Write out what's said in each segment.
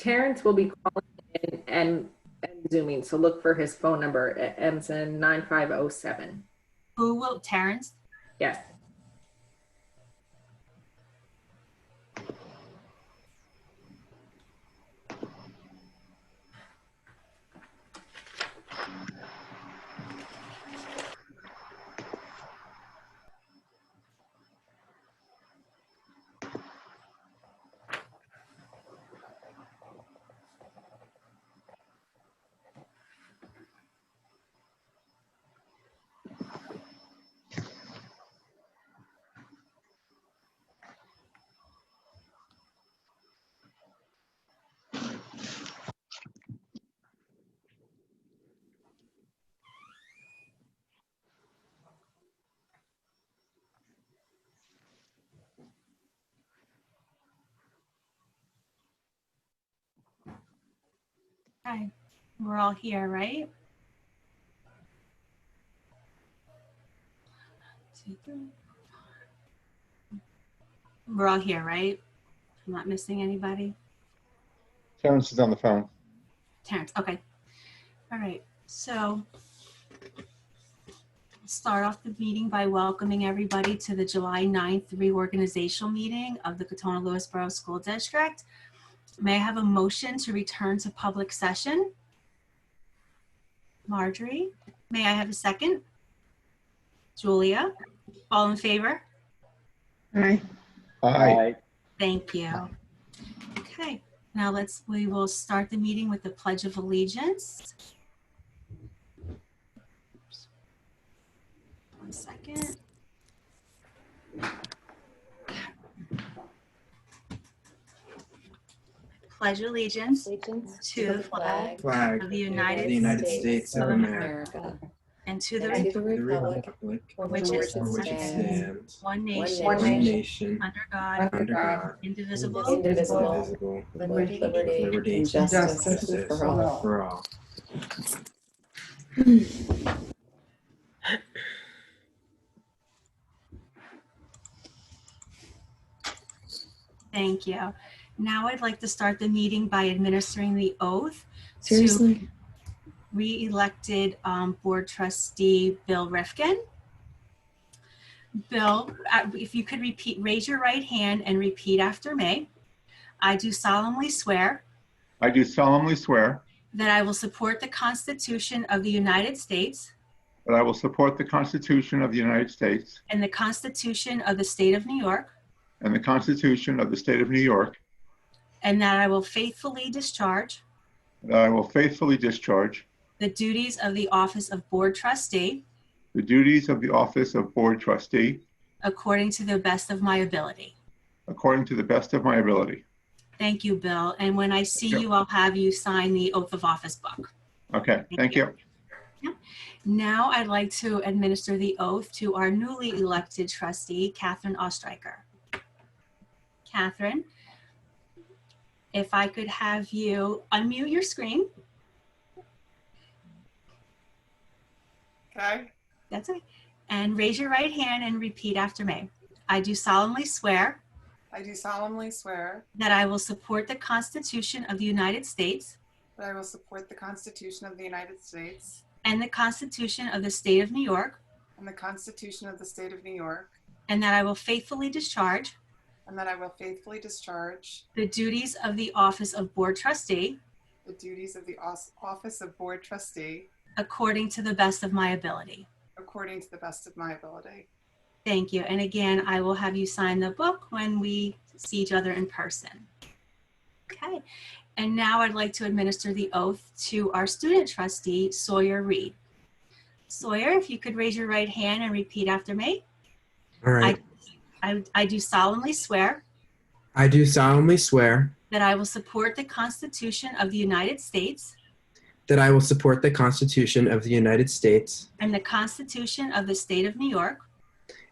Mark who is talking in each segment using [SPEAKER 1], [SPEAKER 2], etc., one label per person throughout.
[SPEAKER 1] Terrence will be calling in and Zooming, so look for his phone number. It ends in 9507.
[SPEAKER 2] Who will, Terrence?
[SPEAKER 1] Yes.
[SPEAKER 2] Hi, we're all here, right? 2, 3. We're all here, right? I'm not missing anybody.
[SPEAKER 3] Terrence is on the phone.
[SPEAKER 2] Terrence, okay. All right, so start off the meeting by welcoming everybody to the July 9th reorganizational meeting of the Katonah-Lewisboro School District. May I have a motion to return to public session? Marjorie, may I have a second? Julia, all in favor?
[SPEAKER 4] Aye.
[SPEAKER 3] Aye.
[SPEAKER 2] Thank you. Okay, now we will start the meeting with the Pledge of Allegiance. Oops. 1 second. Pledge allegiance to the flag
[SPEAKER 5] flag
[SPEAKER 2] of the
[SPEAKER 5] of
[SPEAKER 2] United
[SPEAKER 5] the United States of
[SPEAKER 2] America and to the
[SPEAKER 5] and to the
[SPEAKER 2] republic
[SPEAKER 5] republic
[SPEAKER 2] for which it
[SPEAKER 5] for which it stands,
[SPEAKER 2] one nation,
[SPEAKER 5] one nation,
[SPEAKER 2] under God, indivisible,
[SPEAKER 5] indivisible,
[SPEAKER 4] With
[SPEAKER 5] with liberty
[SPEAKER 4] and
[SPEAKER 5] and
[SPEAKER 4] justice
[SPEAKER 5] justice
[SPEAKER 4] for all.
[SPEAKER 5] for all.
[SPEAKER 2] Thank you. Now I'd like to start the meeting by administering the oath
[SPEAKER 4] Seriously?
[SPEAKER 2] to re-elected board trustee Bill Rifkin. Bill, if you could raise your right hand and repeat after me. I do solemnly swear
[SPEAKER 3] I do solemnly swear
[SPEAKER 2] that I will support the Constitution of the United States
[SPEAKER 3] that I will support the Constitution of the United States
[SPEAKER 2] and the Constitution of the State of New York,
[SPEAKER 3] and the Constitution of the State of New York,
[SPEAKER 2] and that I will faithfully discharge
[SPEAKER 3] that I will faithfully discharge
[SPEAKER 2] the duties of the office of board trustee
[SPEAKER 3] the duties of the office of board trustee
[SPEAKER 2] according to the best of my ability.
[SPEAKER 3] according to the best of my ability.
[SPEAKER 2] Thank you, Bill. And when I see
[SPEAKER 3] Thank you.
[SPEAKER 2] you, I'll have you sign the oath of office book.
[SPEAKER 3] Okay, thank you.
[SPEAKER 2] Now I'd like to administer the oath to our newly elected trustee, Catherine Ostreicher. Catherine, if I could have you unmute your screen.
[SPEAKER 6] Okay.
[SPEAKER 2] That's it. And raise your right hand and repeat after me. I do solemnly swear
[SPEAKER 6] I do solemnly swear
[SPEAKER 2] that I will support the Constitution of the United States
[SPEAKER 6] that I will support the Constitution of the United States
[SPEAKER 2] and the Constitution of the State of New York,
[SPEAKER 6] and the Constitution of the State of New York,
[SPEAKER 2] and that I will faithfully discharge
[SPEAKER 6] and that I will faithfully discharge
[SPEAKER 2] the duties of the office of board trustee
[SPEAKER 6] the duties of the office of board trustee
[SPEAKER 2] according to the best of my ability.
[SPEAKER 6] according to the best of my ability.
[SPEAKER 2] Thank you. And again, I will have you sign the book when we see each other in person. Okay. And now I'd like to administer the oath to our student trustee, Sawyer Reed. Sawyer, if you could raise your right hand and repeat after me.
[SPEAKER 5] All right.
[SPEAKER 2] I do solemnly swear
[SPEAKER 5] I do solemnly swear
[SPEAKER 2] that I will support the Constitution of the United States
[SPEAKER 5] that I will support the Constitution of the United States
[SPEAKER 2] and the Constitution of the State of New York,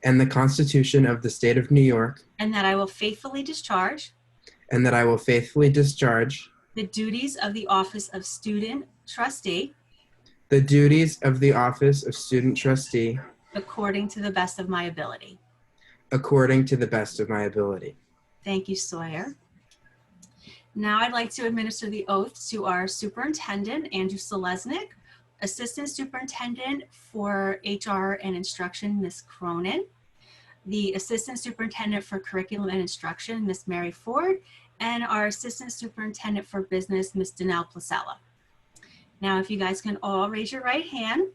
[SPEAKER 5] and the Constitution of the State of New York,
[SPEAKER 2] and that I will faithfully discharge
[SPEAKER 5] and that I will faithfully discharge
[SPEAKER 2] the duties of the office of student trustee
[SPEAKER 5] the duties of the office of student trustee
[SPEAKER 2] according to the best of my ability.
[SPEAKER 5] according to the best of my ability.
[SPEAKER 2] Thank you, Sawyer. Now I'd like to administer the oath to our superintendent, Andrew Selesnik, assistant superintendent for HR and instruction, Ms. Cronin, the assistant superintendent for curriculum and instruction, Ms. Mary Ford, and our assistant superintendent for business, Ms. Danelle Placella. Now, if you guys can all raise your right hand.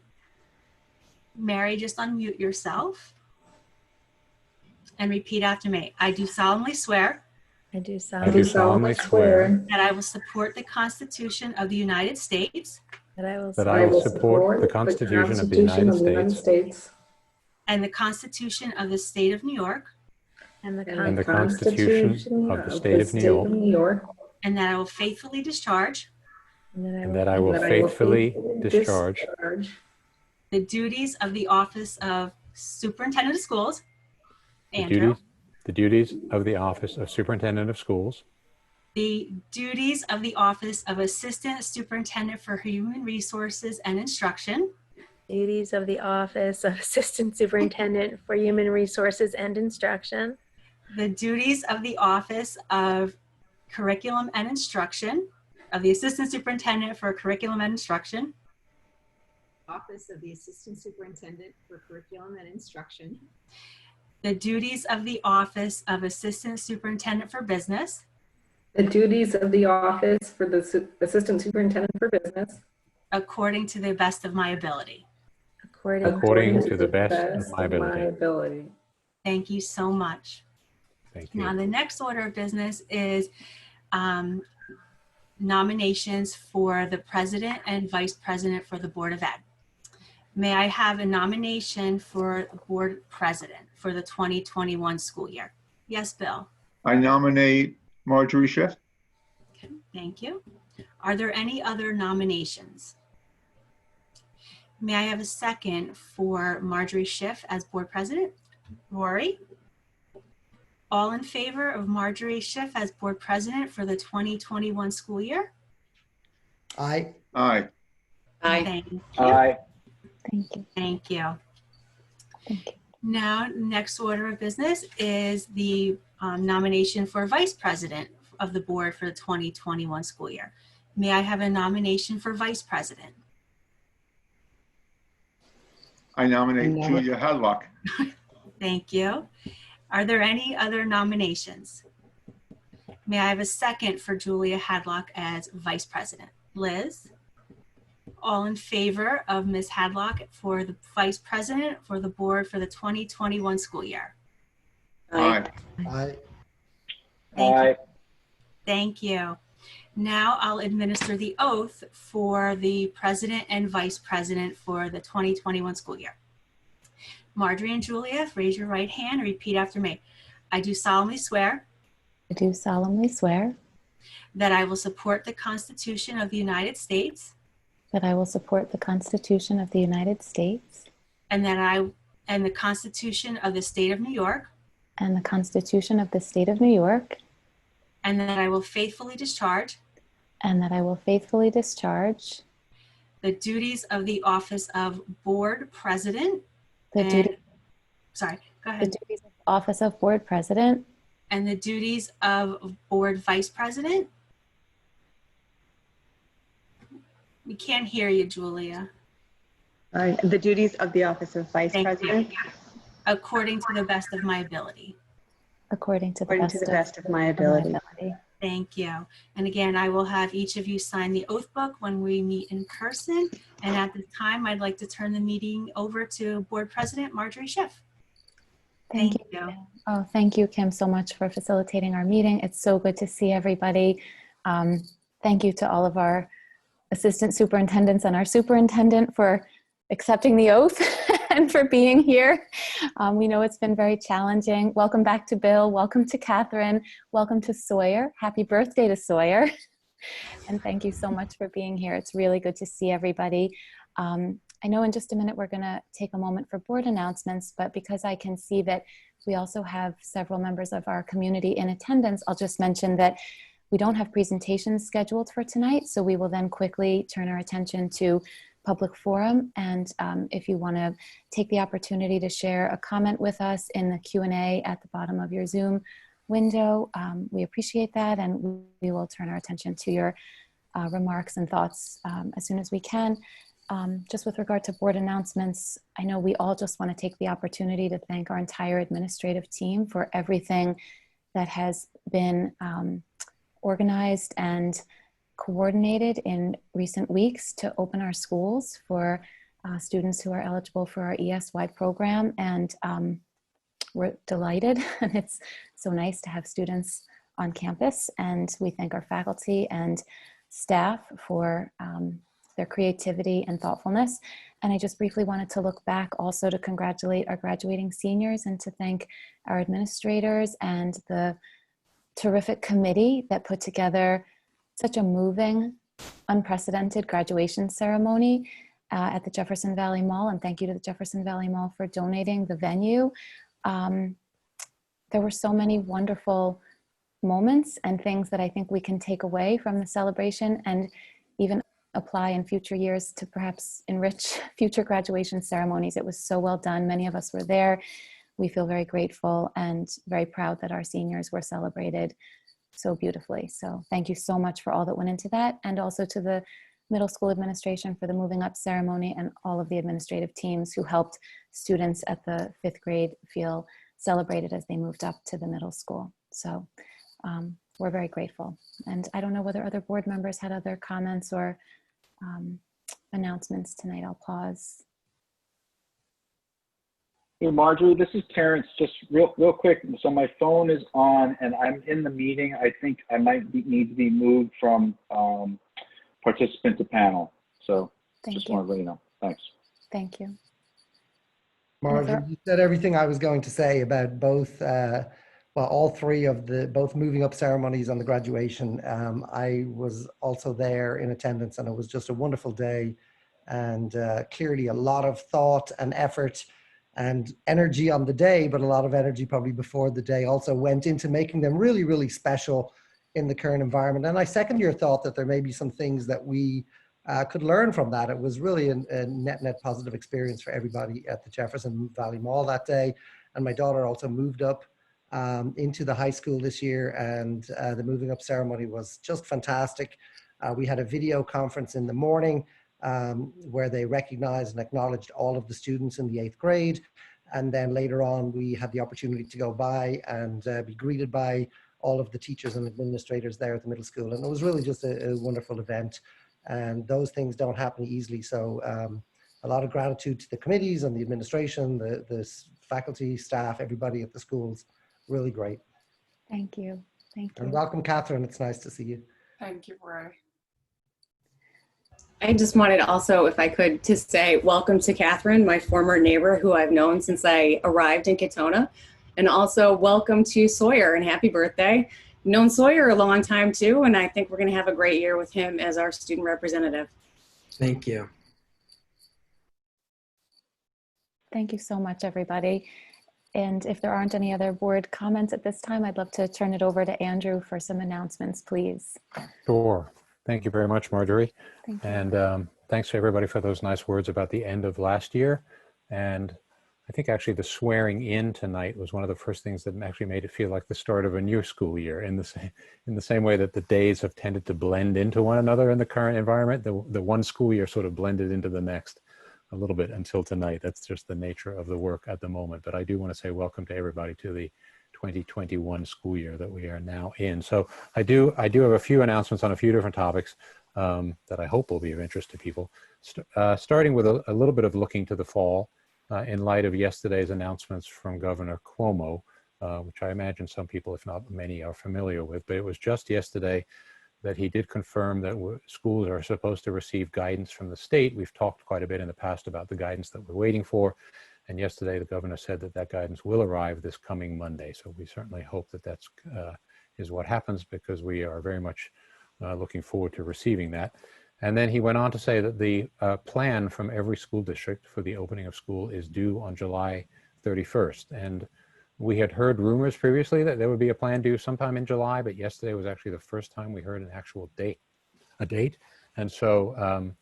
[SPEAKER 2] Mary, just unmute yourself and repeat after me. I do solemnly swear
[SPEAKER 4] I do
[SPEAKER 7] I do solemnly swear
[SPEAKER 2] that I will support the Constitution of the United States
[SPEAKER 4] that I will
[SPEAKER 7] that I will support the Constitution of the United States
[SPEAKER 2] and the Constitution of the State of New York,
[SPEAKER 4] and the
[SPEAKER 7] and the Constitution of the State of New York,
[SPEAKER 2] and that I will faithfully discharge
[SPEAKER 7] and that I will faithfully discharge
[SPEAKER 2] the duties of the office of Superintendent of Schools,
[SPEAKER 7] the duties of the office of Superintendent of Schools,
[SPEAKER 2] the duties of the office of Assistant Superintendent for Human Resources and Instruction,
[SPEAKER 4] duties of the office of Assistant Superintendent for Human Resources and Instruction,
[SPEAKER 2] the duties of the office of Curriculum and Instruction, of the Assistant Superintendent for Curriculum and Instruction,
[SPEAKER 8] Office of the Assistant Superintendent for Curriculum and Instruction,
[SPEAKER 2] the duties of the office of Assistant Superintendent for Business,
[SPEAKER 1] the duties of the office for the Assistant Superintendent for Business,
[SPEAKER 2] according to the best of my ability.
[SPEAKER 7] according to the best of my ability.
[SPEAKER 2] Thank you so much.
[SPEAKER 7] Thank you.
[SPEAKER 2] Now, the next order of business is nominations for the president and vice president for the Board of Ed. May I have a nomination for board president for the 2021 school year? Yes, Bill.
[SPEAKER 3] I nominate Marjorie Schiff.
[SPEAKER 2] Okay, thank you. Are there any other nominations? May I have a second for Marjorie Schiff as board president? Rory? All in favor of Marjorie Schiff as board president for the 2021 school year?
[SPEAKER 9] Aye.
[SPEAKER 3] Aye.
[SPEAKER 2] Thank you.
[SPEAKER 9] Aye.
[SPEAKER 4] Thank you.
[SPEAKER 2] Thank you.
[SPEAKER 4] Thank you.
[SPEAKER 2] Now, next order of business is the nomination for vice president of the board for the 2021 school year. May I have a nomination for vice president?
[SPEAKER 3] I nominate Julia Hadlock.
[SPEAKER 2] Thank you. Are there any other nominations? May I have a second for Julia Hadlock as vice president? Liz? All in favor of Ms. Hadlock for the vice president for the board for the 2021 school year?
[SPEAKER 3] Aye.
[SPEAKER 9] Aye.
[SPEAKER 2] Thank you. Thank you. Now I'll administer the oath for the president and vice president for the 2021 school year. Marjorie and Julia, raise your right hand and repeat after me. I do solemnly swear
[SPEAKER 10] I do solemnly swear
[SPEAKER 2] that I will support the Constitution of the United States
[SPEAKER 10] that I will support the Constitution of the United States
[SPEAKER 2] and the Constitution of the State of New York,
[SPEAKER 10] and the Constitution of the State of New York,
[SPEAKER 2] and that I will faithfully discharge
[SPEAKER 10] and that I will faithfully discharge
[SPEAKER 2] the duties of the office of board president
[SPEAKER 10] the
[SPEAKER 2] and,
[SPEAKER 10] duty-
[SPEAKER 2] sorry, go
[SPEAKER 10] the
[SPEAKER 2] ahead,
[SPEAKER 10] duties of the office of board president
[SPEAKER 2] and the duties of board vice president. We can't hear you, Julia.
[SPEAKER 11] The duties of the office of vice
[SPEAKER 2] Thank
[SPEAKER 11] president
[SPEAKER 2] you. According to the best of my ability.
[SPEAKER 10] according to the
[SPEAKER 11] according
[SPEAKER 10] best,
[SPEAKER 11] to the best of my
[SPEAKER 10] of my
[SPEAKER 11] ability.
[SPEAKER 10] ability.
[SPEAKER 2] Thank you. And again, I will have each of you sign the oath book when we meet in person. And at this time, I'd like to turn the meeting over to Board President Marjorie Schiff.
[SPEAKER 10] Thank you. Oh, thank you, Kim, so much for facilitating our meeting. It's so good to see everybody. Thank you to all of our assistant superintendents and our superintendent for accepting the oath and for being here. We know it's been very challenging. Welcome back to Bill. Welcome to Catherine. Welcome to Sawyer. Happy birthday to Sawyer. And thank you so much for being here. It's really good to see everybody. I know in just a minute we're going to take a moment for board announcements, but because I can see that we also have several members of our community in attendance, I'll just mention that we don't have presentations scheduled for tonight, so we will then quickly turn our attention to public forum. And if you want to take the opportunity to share a comment with us in the Q&A at the bottom of your Zoom window. We appreciate that, and we will turn our attention to your remarks and thoughts as soon as we can. Just with regard to board announcements, I know we all just want to take the opportunity to thank our entire administrative team for everything that has been organized and coordinated in recent weeks to open our schools for students who are eligible for our ESY program. And we're delighted, and it's so nice to have students on campus. And we thank our faculty and staff for their creativity and thoughtfulness. And I just briefly wanted to look back also to congratulate our graduating seniors and to thank our administrators and the terrific committee that put together such a moving, unprecedented graduation ceremony at the Jefferson Valley Mall. And thank you to the Jefferson Valley Mall for donating the venue. There were so many wonderful moments and things that I think we can take away from the celebration and even apply in future years to perhaps enrich future graduation ceremonies. It was so well done. Many of us were there. We feel very grateful and very proud that our seniors were celebrated so beautifully. So thank you so much for all that went into that, and also to the middle school administration for the moving up ceremony and all of the administrative teams who helped students at the 5th grade feel celebrated as they moved up to the middle school. So we're very grateful. And I don't know whether other board members had other comments or announcements tonight. I'll pause.
[SPEAKER 12] Hey, Marjorie, this is Terrence. Just real quick. So my phone is on and I'm in the meeting. I think I might need to be moved from participant to panel. So just want to let you know. Thanks.
[SPEAKER 10] Thank you.
[SPEAKER 9] Marjorie, you said everything I was going to say about both, well, all three of the, both moving up ceremonies and the graduation. I was also there in attendance, and it was just a wonderful day, and clearly a lot of thought and effort and energy on the day, but a lot of energy probably before the day also went into making them really, really special in the current environment. And I second your thought that there may be some things that we could learn from that. It was really a net positive experience for everybody at the Jefferson Valley Mall that day. And my daughter also moved up into the high school this year, and the moving up ceremony was just fantastic. We had a video conference in the morning where they recognized and acknowledged all of the students in the 8th grade. And then later on, we had the opportunity to go by and be greeted by all of the teachers and administrators there at the middle school. And it was really just a wonderful event. And those things don't happen easily. So a lot of gratitude to the committees and the administration, the faculty, staff, everybody at the schools. Really great.
[SPEAKER 10] Thank you. Thank you.
[SPEAKER 9] And welcome, Catherine. It's nice to see you.
[SPEAKER 6] Thank you, Roy.
[SPEAKER 13] I just wanted also, if I could, to say welcome to Catherine, my former neighbor who I've known since I arrived in Katona. And also welcome to Sawyer and happy birthday. Known Sawyer a long time too, and I think we're going to have a great year with him as our student representative.
[SPEAKER 5] Thank you.
[SPEAKER 10] Thank you so much, everybody. And if there aren't any other board comments at this time, I'd love to turn it over to Andrew for some announcements, please.
[SPEAKER 7] Sure. Thank you very much, Marjorie.
[SPEAKER 10] Thank you.
[SPEAKER 7] And thanks to everybody for those nice words about the end of last year. And I think actually the swearing in tonight was one of the first things that actually made it feel like the start of a new school year, in the same way that the days have tended to blend into one another in the current environment. The one school year sort of blended into the next a little bit until tonight. That's just the nature of the work at the moment. But I do want to say welcome to everybody to the 2021 school year that we are now in. So I do have a few announcements on a few different topics that I hope will be of interest to people. Starting with a little bit of looking to the fall in light of yesterday's announcements from Governor Cuomo, which I imagine some people, if not many, are familiar with. But it was just yesterday that he did confirm that schools are supposed to receive guidance from the state. We've talked quite a bit in the past about the guidance that we're waiting for. And yesterday, the governor said that that guidance will arrive this coming Monday. So we certainly hope that that's is what happens, because we are very much looking forward to receiving that. And then he went on to say that the plan from every school district for the opening of school is due on July 31st. And we had heard rumors previously that there would be a plan due sometime in July, but yesterday was actually the first time we heard an actual date. And so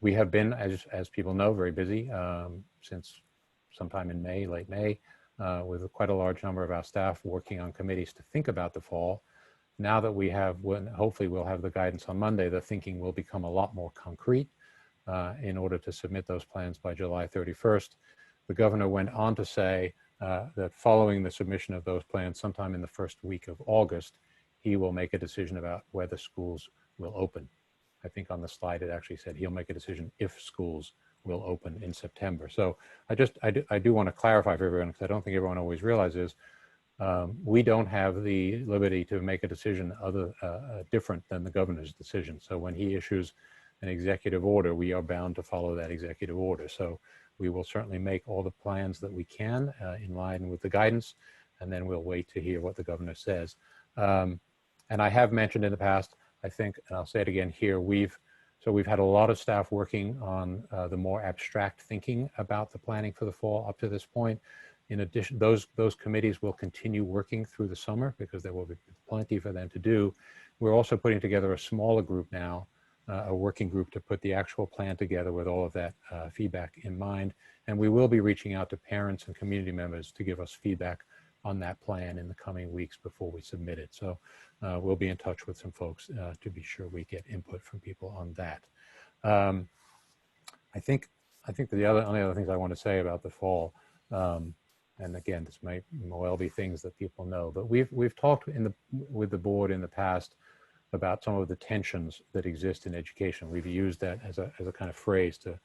[SPEAKER 7] we have been, as people know, very busy since sometime in May, late May, with quite a large number of our staff working on committees to think about the fall. Now that we have, hopefully we'll have the guidance on Monday, the thinking will become a lot more concrete in order to submit those plans by July 31st. The governor went on to say that following the submission of those plans sometime in the first week of August, he will make a decision about whether schools will open. I think on the slide it actually said he'll make a decision if schools will open in September. So I do want to clarify for everyone, because I don't think everyone always realizes, we don't have the liberty to make a decision different than the governor's decision. So when he issues an executive order, we are bound to follow that executive order. So we will certainly make all the plans that we can in line with the guidance, and then we'll wait to hear what the governor says. And I have mentioned in the past, I think, and I'll say it again here, we've had a lot of staff working on the more abstract thinking about the planning for the fall up to this point. In addition, those committees will continue working through the summer because there will be plenty for them to do. We're also putting together a smaller group now, a working group to put the actual plan together with all of that feedback in mind. And we will be reaching out to parents and community members to give us feedback on that plan in the coming weeks before we submit it. So we'll be in touch with some folks to be sure we get input from people on that. I think the only other things I want to say about the fall, and again, this might well be things that people know, but we've talked with the board in the past about some of the tensions that exist in education. We've used that as a kind of phrase to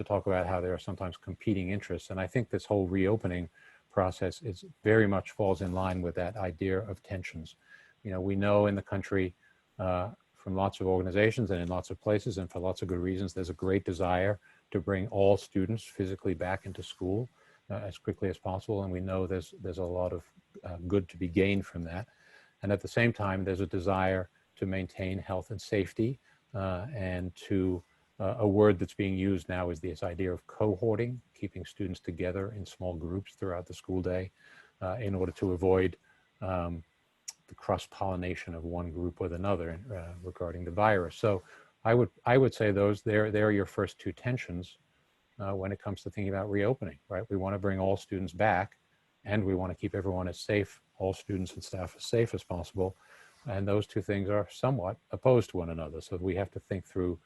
[SPEAKER 7] talk about how there are sometimes competing interests. And I think this whole reopening process very much falls in line with that idea of tensions. You know, we know in the country from lots of organizations and in lots of places and for lots of good reasons, there's a great desire to bring all students physically back into school as quickly as possible. And we know there's a lot of good to be gained from that. And at the same time, there's a desire to maintain health and safety, and to a word that's being used now is this idea of cohorting, keeping students together in small groups throughout the school day in order to avoid the cross-pollination of one group with another regarding the virus. So I would say they're your first two tensions when it comes to thinking about reopening, right? We want to bring all students back, and we want to keep everyone as safe, all students and staff as safe as possible. And those two things are somewhat opposed to one another. So we have to think through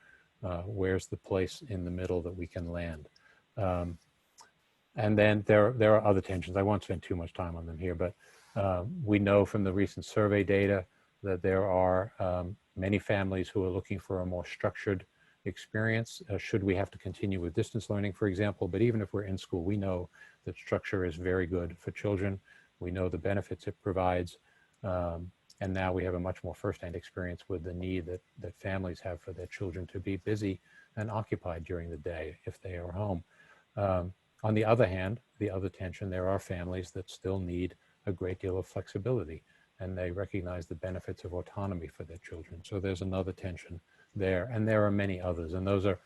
[SPEAKER 7] where's the place in the middle that we can land. And then there are other tensions. I won't spend too much time on them here, but we know from the recent survey data that there are many families who are looking for a more structured experience. Should we have to continue with distance learning, for example, but even if we're in school, we know that structure is very good for children. We know the benefits it provides. And now we have a much more firsthand experience with the need that families have for their children to be busy and occupied during the day if they are home. On the other hand, the other tension, there are families that still need a great deal of flexibility, and they recognize the benefits of autonomy for their children. So there's another tension there, and there are many others. And those are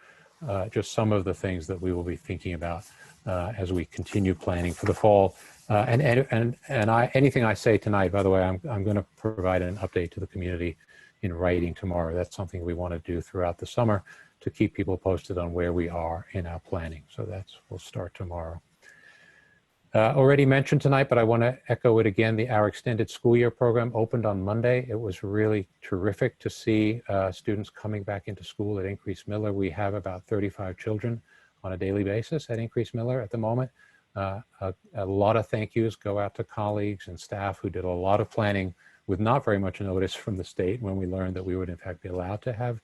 [SPEAKER 7] just some of the things that we will be thinking about as we continue planning for the fall. Anything I say tonight, by the way, I'm going to provide an update to the community in writing tomorrow. That's something we want to do throughout the summer to keep people posted on where we are in our planning. So we'll start tomorrow. Already mentioned tonight, but I want to echo it again. Our extended school year program opened on Monday. It was really terrific to see students coming back into school at Increase Miller. We have about 35 children on a daily basis at Increase Miller at the moment. A lot of thank yous go out to colleagues and staff who did a lot of planning with not very much notice from the state when we learned that we would in fact be allowed to have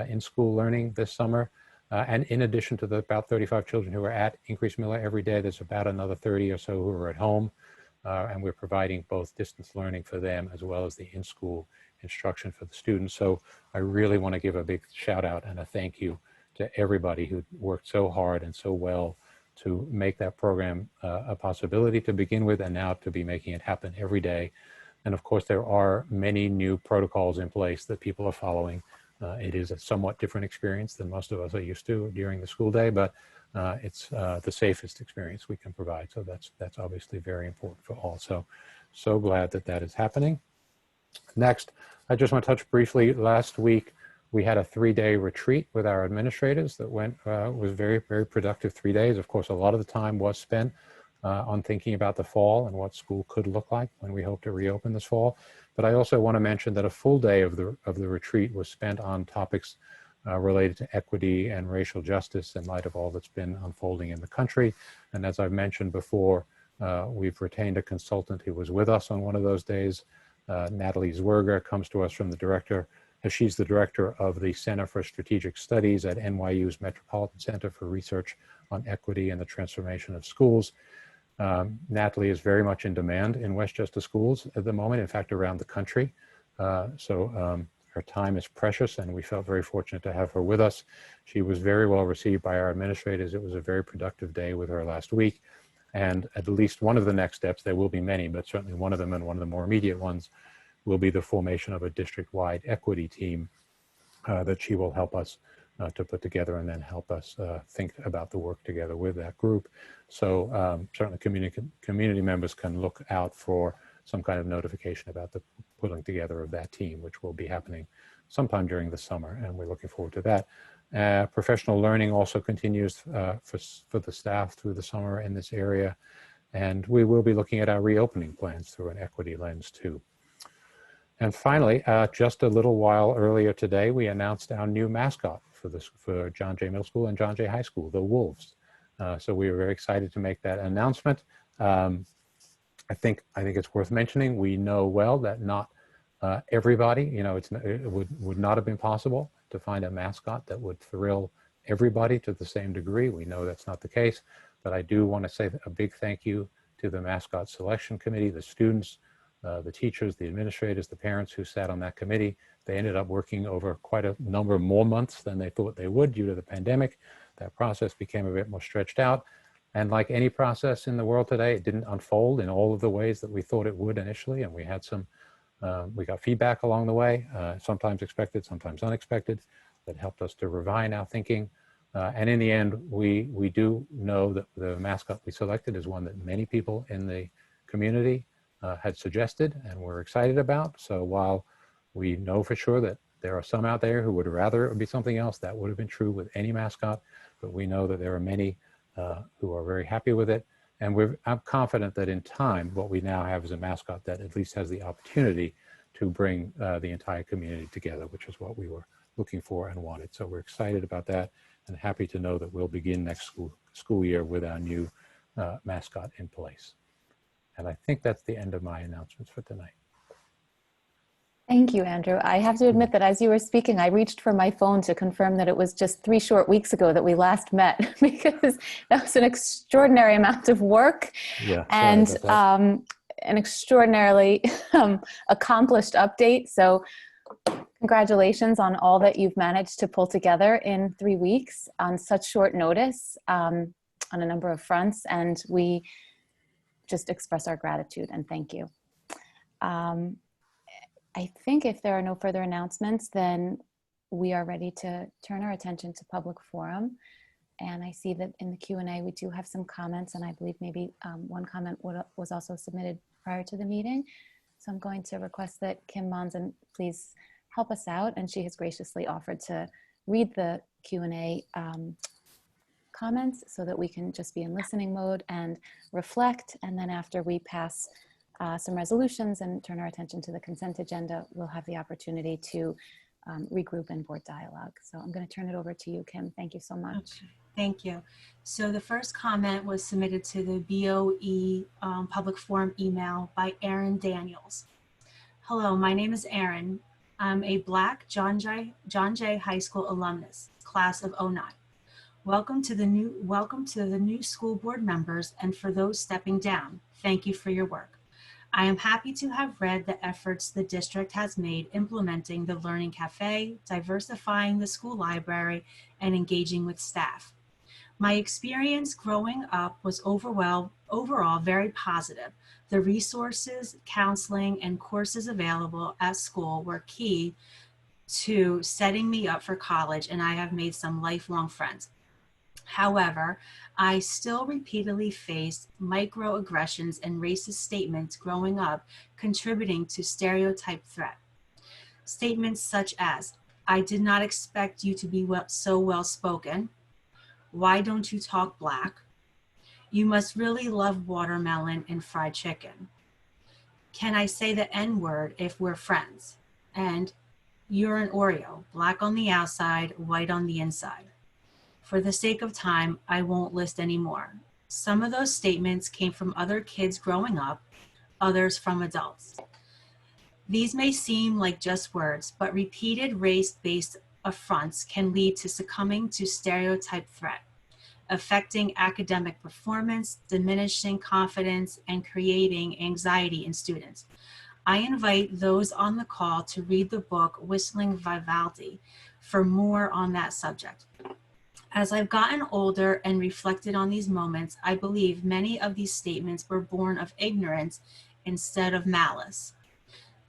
[SPEAKER 7] in-school learning this summer. And in addition to the about 35 children who are at Increase Miller every day, there's about another 30 or so who are at home. And we're providing both distance learning for them as well as the in-school instruction for the students. So I really want to give a big shout out and a thank you to everybody who worked so hard and so well to make that program a possibility to begin with, and now to be making it happen every day. And of course, there are many new protocols in place that people are following. It is a somewhat different experience than most of us are used to during the school day, but it's the safest experience we can provide. So that's obviously very important for all. So glad that is happening. Next, I just want to touch briefly. Last week, we had a 3-day retreat with our administrators that was very, very productive 3 days. Of course, a lot of the time was spent on thinking about the fall and what school could look like when we hope to reopen this fall. But I also want to mention that a full day of the retreat was spent on topics related to equity and racial justice in light of all that's been unfolding in the country. And as I've mentioned before, we've retained a consultant who was with us on one of those days. Natalie Zwerger comes to us from the director. She's the director of the Center for Strategic Studies at NYU's Metropolitan Center for Research on Equity and the Transformation of Schools. Natalie is very much in demand in Westchester schools at the moment, in fact, around the country. Her time is precious, and we felt very fortunate to have her with us. She was very well received by our administrators. It was a very productive day with her last week. And at least one of the next steps, there will be many, but certainly one of them, and one of the more immediate ones, will be the formation of a district-wide equity team that she will help us to put together, and then help us think about the work together with that group. So certainly community members can look out for some kind of notification about the putting together of that team, which will be happening sometime during the summer, and we're looking forward to that. Professional learning also continues for the staff through the summer in this area, and we will be looking at our reopening plans through an equity lens too. And finally, just a little while earlier today, we announced our new mascot for John Jay Middle School and John Jay High School, the Wolves. So we were very excited to make that announcement. I think it's worth mentioning. We know well that not everybody, it would not have been possible to find a mascot that would thrill everybody to the same degree. We know that's not the case, but I do want to say a big thank you to the mascot selection committee, the students, the teachers, the administrators, the parents who sat on that committee. They ended up working over quite a number more months than they thought they would due to the pandemic. That process became a bit more stretched out. And like any process in the world today, it didn't unfold in all of the ways that we thought it would initially. And we had we got feedback along the way, sometimes expected, sometimes unexpected, that helped us to refine our thinking. And in the end, we do know that the mascot we selected is one that many people in the community had suggested and were excited about. So while we know for sure that there are some out there who would rather it be something else, that would have been true with any mascot, but we know that there are many who are very happy with it. And I'm confident that in time, what we now have is a mascot that at least has the opportunity to bring the entire community together, which is what we were looking for and wanted. So we're excited about that and happy to know that we'll begin next school year with our new mascot in place. And I think that's the end of my announcements for tonight.
[SPEAKER 10] Thank you, Andrew. I have to admit that as you were speaking, I reached for my phone to confirm that it was just 3 short weeks ago that we last met, because that was an extraordinary amount of work, and an extraordinarily accomplished update. So congratulations on all that you've managed to pull together in 3 weeks on such short notice on a number of fronts. And we just express our gratitude and thank you. I think if there are no further announcements, then we are ready to turn our attention to public forum. And I see that in the Q&A, we do have some comments, and I believe maybe one comment was also submitted prior to the meeting. So I'm going to request that Kim Monson please help us out, and she has graciously offered to read the Q&A comments so that we can just be in listening mode and reflect. And then after we pass some resolutions and turn our attention to the consent agenda, we'll have the opportunity to regroup in board dialogue. So I'm going to turn it over to you, Kim. Thank you so much.
[SPEAKER 2] Okay. Thank you. So the first comment was submitted to the BOE public forum email by Aaron Daniels. Hello, my name is Aaron. I'm a Black John Jay High School alumnus, class of '09. Welcome to the new school board members, and for those stepping down, thank you for your work. I am happy to have read the efforts the district has made implementing the Learning Cafe, diversifying the school library, and engaging with staff. My experience growing up was overall very positive. The resources, counseling, and courses available at school were key to setting me up for college, and I have made some lifelong friends. However, I still repeatedly faced microaggressions and racist statements growing up, contributing to stereotype threat. Statements such as, "I did not expect you to be so well spoken," "Why don't you talk Black?" You must really love watermelon and fried chicken. Can I say the N word if we're friends? And you're an Oreo, black on the outside, white on the inside. For the sake of time, I won't list any more. Some of those statements came from other kids growing up, others from adults. These may seem like just words, but repeated race-based affronts can lead to succumbing to stereotype threat, affecting academic performance, diminishing confidence, and creating anxiety in students. I invite those on the call to read the book Whistling Vivaldi for more on that subject. As I've gotten older and reflected on these moments, I believe many of these statements were born of ignorance instead of malice.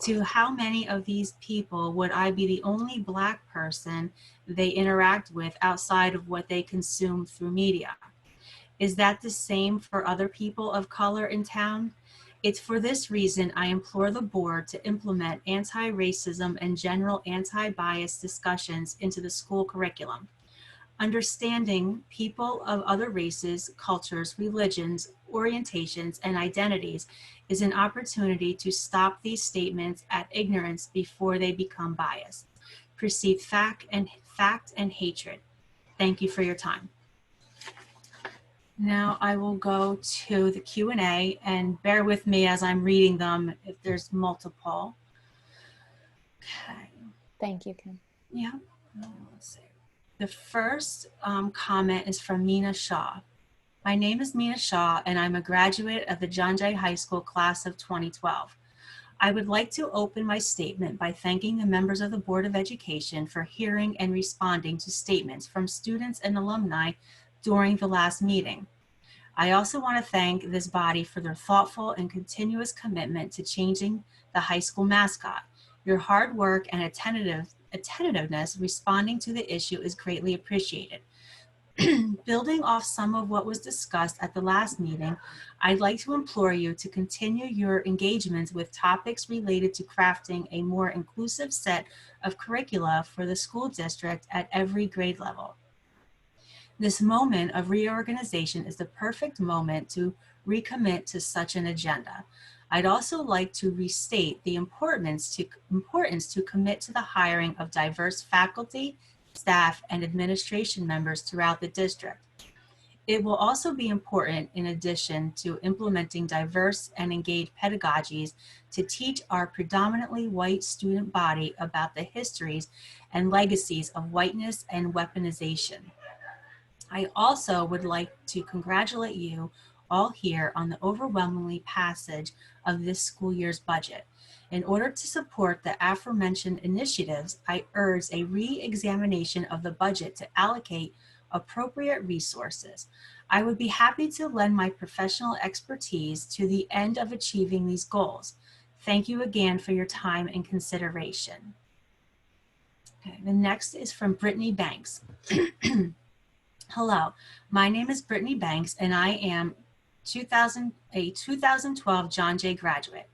[SPEAKER 2] To how many of these people would I be the only Black person they interact with outside of what they consume through media? Is that the same for other people of color in town? It's for this reason I implore the board to implement anti-racism and general anti-bias discussions into the school curriculum. Understanding people of other races, cultures, religions, orientations, and identities is an opportunity to stop these statements at ignorance before they become bias, perceived fact and hatred. Thank you for your time. Now I will go to the Q&A, and bear with me as I'm reading them if there's multiple. Okay.
[SPEAKER 10] Thank you, Kim.
[SPEAKER 2] Yeah. Let's see. The first comment is from Mina Shaw. My name is Mina Shaw, and I'm a graduate of the John Jay High School class of 2012. I would like to open my statement by thanking the members of the Board of Education for hearing and responding to statements from students and alumni during the last meeting. I also want to thank this body for their thoughtful and continuous commitment to changing the high school mascot. Your hard work and attentiveness responding to the issue is greatly appreciated. Building off some of what was discussed at the last meeting, I'd like to implore you to continue your engagements with topics related to crafting a more inclusive set of curricula for the school district at every grade level. This moment of reorganization is the perfect moment to recommit to such an agenda. I'd also like to restate the importance to commit to the hiring of diverse faculty, staff, and administration members throughout the district. It will also be important, in addition to implementing diverse and engaged pedagogies, to teach our predominantly white student body about the histories and legacies of whiteness and weaponization. I also would like to congratulate you all here on the overwhelmingly passage of this school year's budget. In order to support the aforementioned initiatives, I urge a re-examination of the budget to allocate appropriate resources. I would be happy to lend my professional expertise to the end of achieving these goals. Thank you again for your time and consideration. Okay, the next is from Brittany Banks. Hello, my name is Brittany Banks, and I am a 2012 John Jay graduate.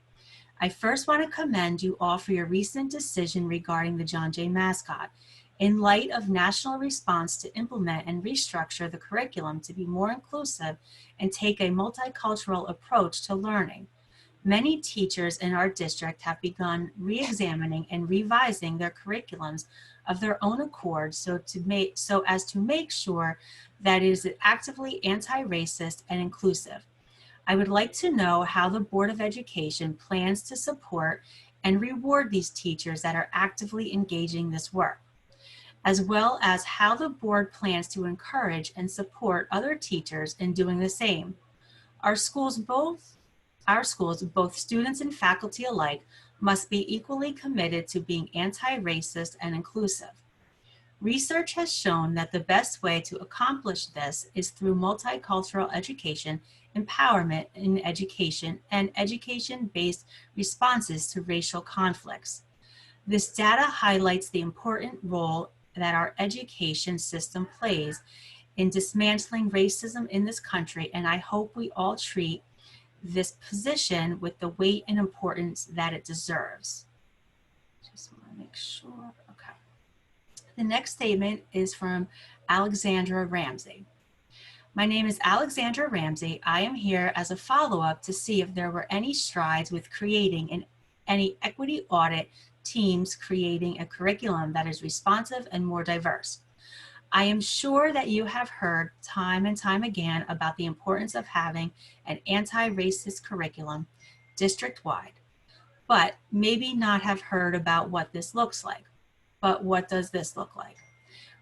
[SPEAKER 2] I first want to commend you all for your recent decision regarding the John Jay mascot. In light of national response to implement and restructure the curriculum to be more inclusive and take a multicultural approach to learning, many teachers in our district have begun re-examining and revising their curriculums of their own accord so as to make sure that it is actively anti-racist and inclusive. I would like to know how the Board of Education plans to support and reward these teachers that are actively engaging this work, as well as how the board plans to encourage and support other teachers in doing the same. Our schools, both students and faculty alike, must be equally committed to being anti-racist and inclusive. Research has shown that the best way to accomplish this is through multicultural education, empowerment in education, and education-based responses to racial conflicts. This data highlights the important role that our education system plays in dismantling racism in this country, and I hope we all treat this position with the weight and importance that it deserves. Just want to make sure, okay. The next statement is from Alexandra Ramsey. My name is Alexandra Ramsey. I am here as a follow-up to see if there were any strides with creating any equity audit teams creating a curriculum that is responsive and more diverse. I am sure that you have heard time and time again about the importance of having an anti-racist curriculum district-wide, but maybe not have heard about what this looks like. But what does this look like?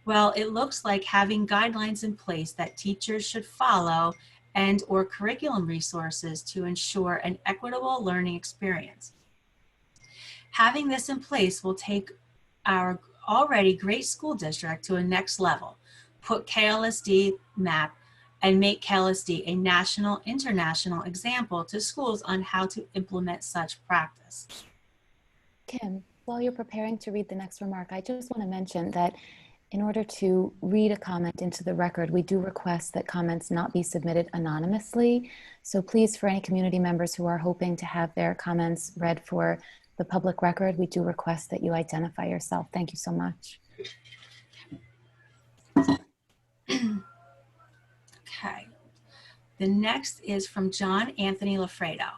[SPEAKER 2] Well, it looks like having guidelines in place that teachers should follow and or curriculum resources to ensure an equitable learning experience. Having this in place will take our already great school district to a next level, put KLSD map and make KLSD a national, international example to schools on how to implement such practice.
[SPEAKER 10] Kim, while you're preparing to read the next remark, I just want to mention that in order to read a comment into the record, we do request that comments not be submitted anonymously. So please, for any community members who are hoping to have their comments read for the public record, we do request that you identify yourself. Thank you so much.
[SPEAKER 2] Okay. The next is from John Anthony Lafredo.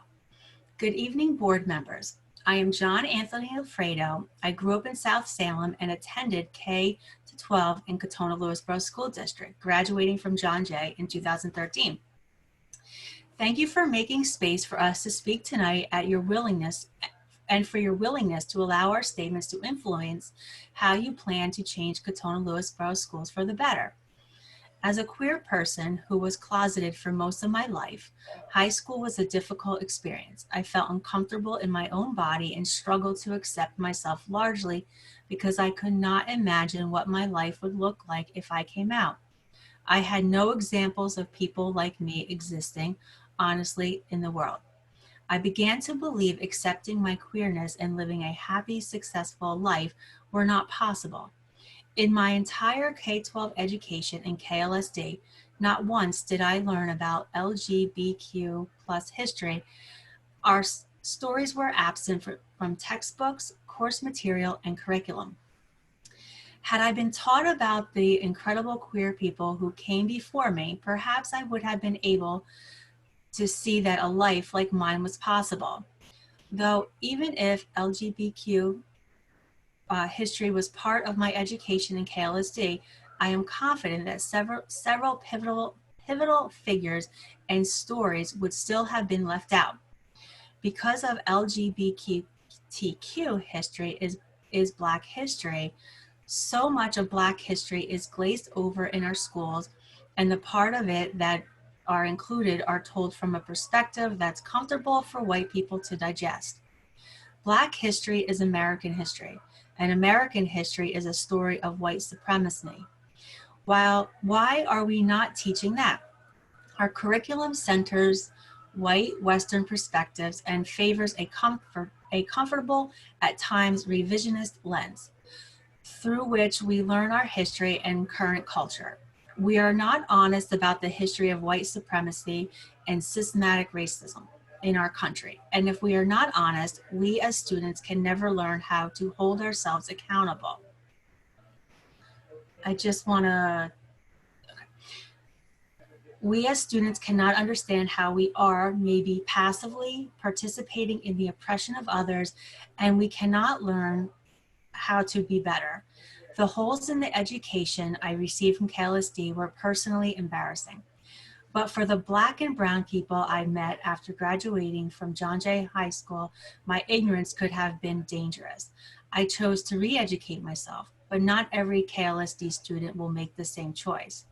[SPEAKER 2] Good evening, board members. I am John Anthony Alfredo. I grew up in South Salem and attended K-12 in Katona-Lewisboro School District, graduating from John Jay in 2013. Thank you for making space for us to speak tonight at your willingness and for your willingness to allow our statements to influence how you plan to change Katona-Lewisboro schools for the better. As a queer person who was closeted for most of my life, high school was a difficult experience. I felt uncomfortable in my own body and struggled to accept myself largely because I could not imagine what my life would look like if I came out. I had no examples of people like me existing, honestly, in the world. I began to believe accepting my queerness and living a happy, successful life were not possible. In my entire K-12 education in KLSD, not once did I learn about LGBTQ plus history. Our stories were absent from textbooks, course material, and curriculum. Had I been taught about the incredible queer people who came before me, perhaps I would have been able to see that a life like mine was possible. Though even if LGBTQ history was part of my education in KLSD, I am confident that several pivotal figures and stories would still have been left out. Because of LGBTQ history is Black history, so much of Black history is glazed over in our schools, and the part of it that are included are told from a perspective that's comfortable for white people to digest. Black history is American history, and American history is a story of white supremacy. Why are we not teaching that? Our curriculum centers white Western perspectives and favors a comfortable, at times revisionist lens, through which we learn our history and current culture. We are not honest about the history of white supremacy and systematic racism in our country. And if we are not honest, we as students can never learn how to hold ourselves accountable. We as students cannot understand how we are maybe passively participating in the oppression of others, and we cannot learn how to be better. The holes in the education I received from KLSD were personally embarrassing. But for the Black and brown people I met after graduating from John Jay High School, my ignorance could have been dangerous. I chose to re-educate myself, but not every KLSD student will make the same choice.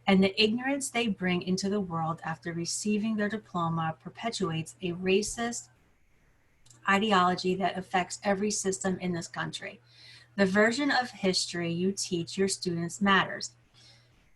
[SPEAKER 2] And the ignorance they bring into the world after receiving their diploma perpetuates a racist ideology that affects every system in this country. The version of history you teach your students matters.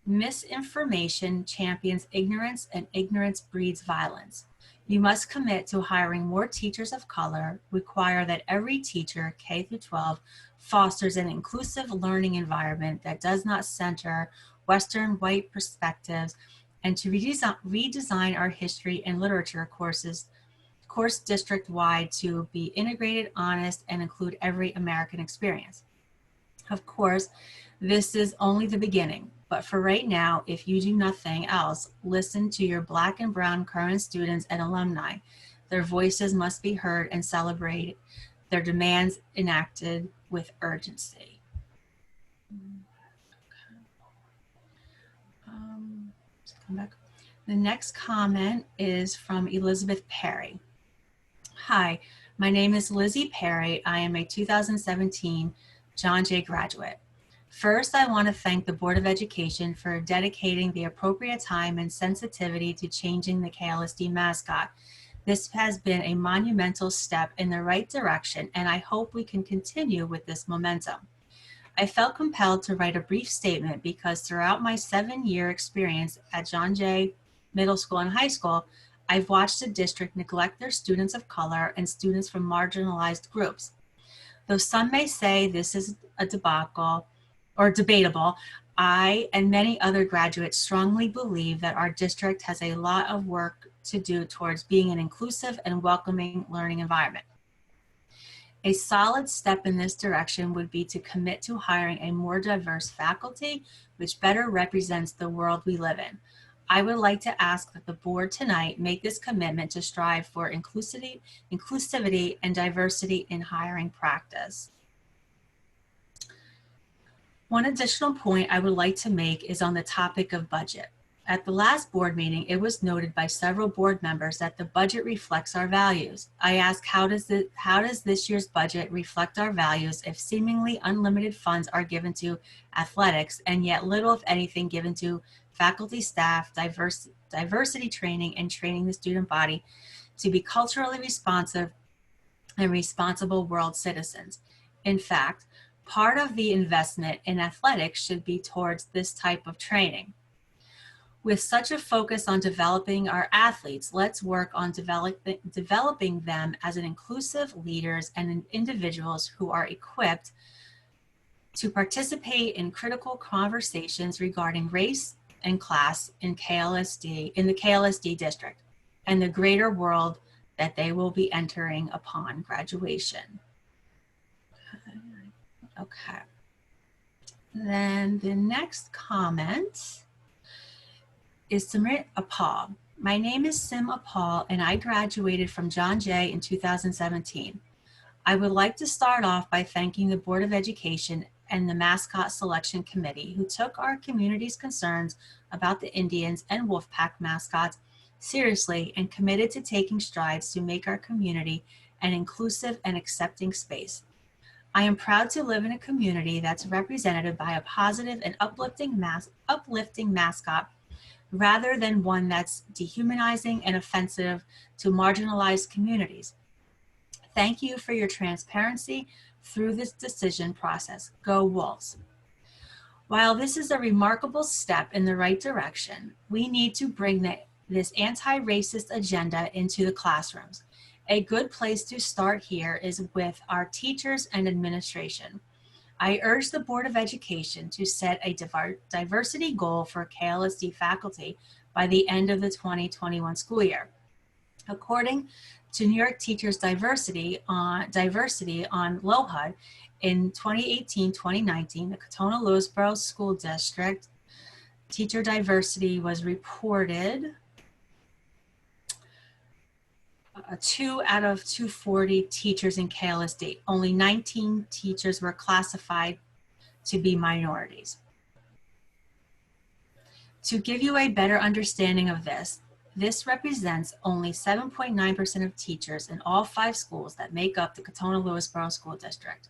[SPEAKER 2] Misinformation champions ignorance, and ignorance breeds violence. You must commit to hiring more teachers of color, require that every teacher, K through 12, fosters an inclusive learning environment that does not center Western white perspectives, and to redesign our history and literature course district-wide to be integrated, honest, and include every American experience. Of course, this is only the beginning, But for right now, if you do nothing else, listen to your Black and Brown current students and alumni. Their voices must be heard and celebrated, their demands enacted with urgency. Let's come back. The next comment is from Elizabeth Perry. Hi, my name is Lizzie Perry. I am a 2017 John Jay graduate. First, I want to thank the Board of Education for dedicating the appropriate time and sensitivity to changing the KLSD mascot. This has been a monumental step in the right direction, and I hope we can continue with this momentum. I felt compelled to write a brief statement because throughout my 7-year experience at John Jay Middle School and High School, I've watched the district neglect their students of color and students from marginalized groups. Though some may say this is a debacle or debatable, I and many other graduates strongly believe that our district has a lot of work to do towards being an inclusive and welcoming learning environment. A solid step in this direction would be to commit to hiring a more diverse faculty, which better represents the world we live in. I would like to ask that the board tonight make this commitment to strive for inclusivity and diversity in hiring practice. One additional point I would like to make is on the topic of budget. At the last board meeting, it was noted by several board members that the budget reflects our values. I ask, how does this year's budget reflect our values if seemingly unlimited funds are given to athletics and yet little, if anything, given to faculty, staff, diversity training, and training the student body to be culturally responsive and responsible world citizens? In fact, part of the investment in athletics should be towards this type of training. With such a focus on developing our athletes, let's work on developing them as an inclusive leaders and individuals who are equipped to participate in critical conversations regarding race and class in the KLSD district and the greater world that they will be entering upon graduation. Okay. Then the next comment is Simrit Apal. My name is Sim Apal and I graduated from John Jay in 2017. I would like to start off by thanking the Board of Education and the Mascot Selection Committee who took our community's concerns about the Indians and Wolfpack mascots seriously and committed to taking strides to make our community an inclusive and accepting space. I am proud to live in a community that's represented by a positive and uplifting mascot rather than one that's dehumanizing and offensive to marginalized communities. Thank you for your transparency through this decision process. Go Wolves. While this is a remarkable step in the right direction, we need to bring this anti-racist agenda into the classrooms. A good place to start here is with our teachers and administration. I urge the Board of Education to set a diversity goal for KLSD faculty by the end of the 2021 school year. According to New York Teachers Diversity on LOHUD, in 2018-2019, the Katonah-Lewisboro School District teacher diversity was reported 2 out of 240 teachers in KLSD. Only 19 teachers were classified to be minorities. To give you a better understanding of this represents only 7.9% of teachers in all 5 schools that make up the Katonah-Lewisboro School District.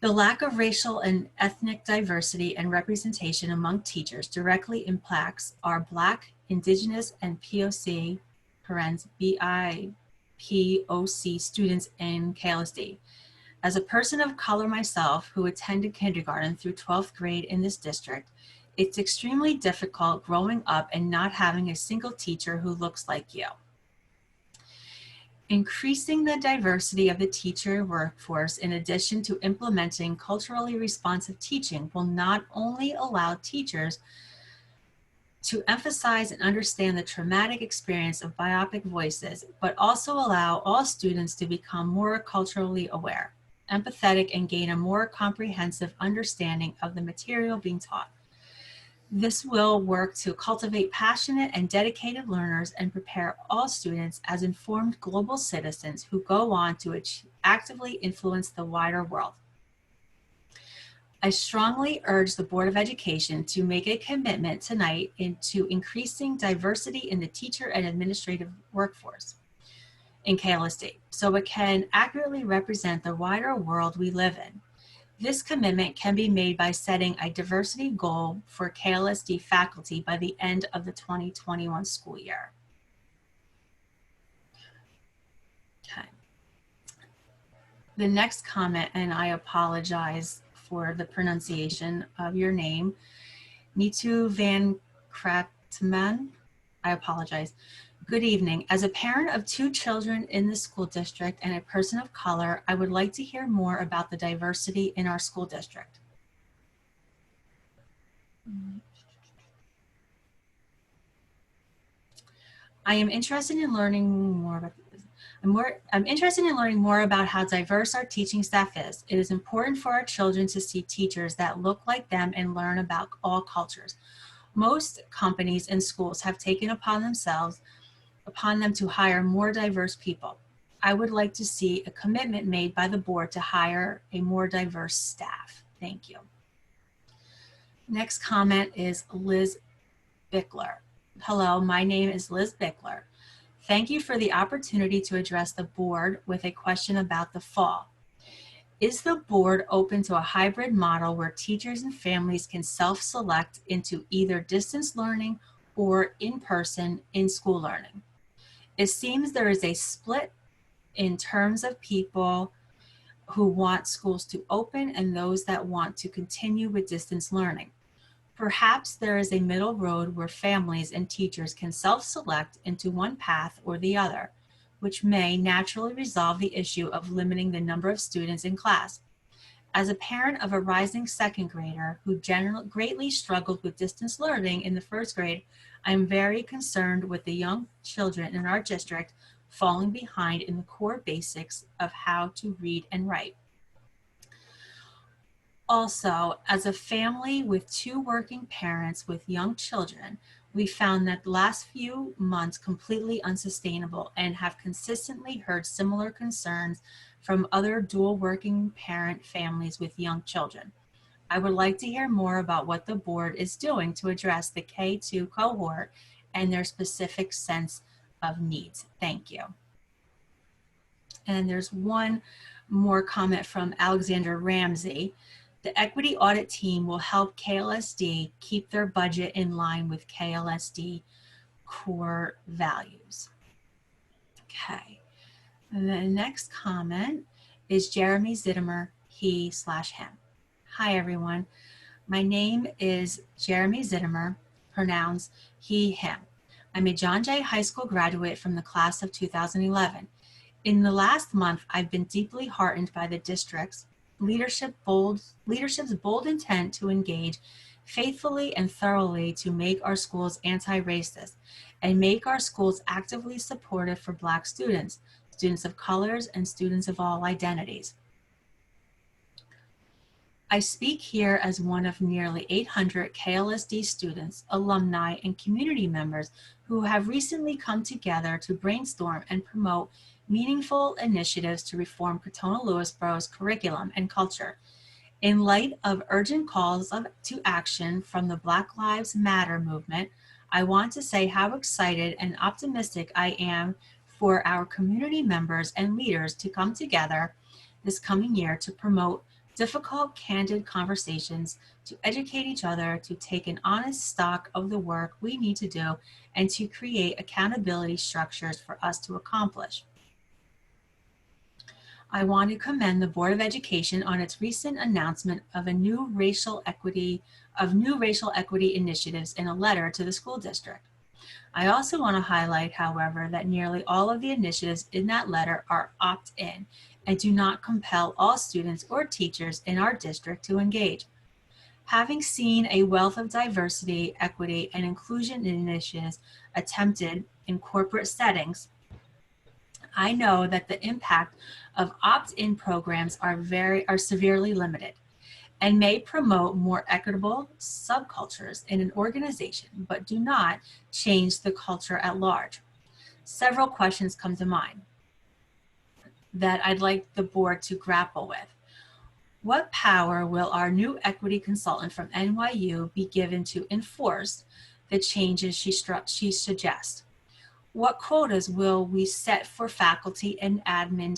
[SPEAKER 2] The lack of racial and ethnic diversity and representation among teachers directly impacts our Black, Indigenous, and POC BIPOC students in KLSD. As a person of color myself who attended kindergarten through 12th grade in this district, it's extremely difficult growing up and not having a single teacher who looks like you. Increasing the diversity of the teacher workforce in addition to implementing culturally responsive teaching will not only allow teachers to emphasize and understand the traumatic experience of biopic voices, but also allow all students to become more culturally aware. empathetic, and gain a more comprehensive understanding of the material being taught. This will work to cultivate passionate and dedicated learners and prepare all students as informed global citizens who go on to actively influence the wider world. I strongly urge the Board of Education to make a commitment tonight into increasing diversity in the teacher and administrative workforce in KLSD so it can accurately represent the wider world we live in. This commitment can be made by setting a diversity goal for KLSD faculty by the end of the 2021 school year. Okay. The next comment, and I apologize for the pronunciation of your name, Nitu Van Kratman. I apologize. Good evening. As a parent of 2 children in the school district and a person of color, I would like to hear more about the diversity in our school district. I am interested in learning more about I'm interested in learning more about how diverse our teaching staff is. It is important for our children to see teachers that look like them and learn about all cultures. Most companies and schools have taken upon them to hire more diverse people. I would like to see a commitment made by the board to hire a more diverse staff. Thank you. Next comment is Liz Bickler. Hello, my name is Liz Bickler. Thank you for the opportunity to address the board with a question about the fall. Is the board open to a hybrid model where teachers and families can self-select into either distance learning or in-person in-school learning? It seems there is a split in terms of people who want schools to open and those that want to continue with distance learning. Perhaps there is a middle road where families and teachers can self-select into one path or the other, which may naturally resolve the issue of limiting the number of students in class. As a parent of a rising second grader who greatly struggled with distance learning in the first grade, I am very concerned with the young children in our district falling behind in the core basics of how to read and write. Also, as a family with 2 working parents with young children, we found that the last few months completely unsustainable and have consistently heard similar concerns from other dual working parent families with young children. I would like to hear more about what the board is doing to address the K2 cohort and their specific sense of needs. Thank you. And there's one more comment from Alexander Ramsey. The equity audit team will help KLSD keep their budget in line with KLSD core values. Okay, and the next comment is Jeremy Zittimer, he/him. Hi everyone, my name is Jeremy Zittimer, pronouns he, him. I'm a John Jay High School graduate from the class of 2011. In the last month, I've been deeply heartened by the district's leadership's bold intent to engage faithfully and thoroughly to make our schools anti-racist and make our schools actively supportive for Black students, students of colors, and students of all identities. I speak here as one of nearly 800 KLSD students, alumni, and community members who have recently come together to brainstorm and promote meaningful initiatives to reform Katonah-Lewisboro's curriculum and culture. In light of urgent calls to action from the Black Lives Matter movement, I want to say how excited and optimistic I am for our community members and leaders to come together this coming year to promote difficult, candid conversations, to educate each other, to take an honest stock of the work we need to do, and to create accountability structures for us to accomplish. I want to commend the Board of Education on its recent announcement of new racial equity initiatives in a letter to the school district. I also want to highlight, however, that nearly all of the initiatives in that letter are opt-in and do not compel all students or teachers in our district to engage. Having seen a wealth of diversity, equity, and inclusion initiatives attempted in corporate settings, I know that the impact of opt-in programs are severely limited and may promote more equitable subcultures in an organization, but do not change the culture at large. Several questions come to mind that I'd like the board to grapple with. What power will our new equity consultant from NYU be given to enforce the changes she suggests? What quotas will we set for faculty and admin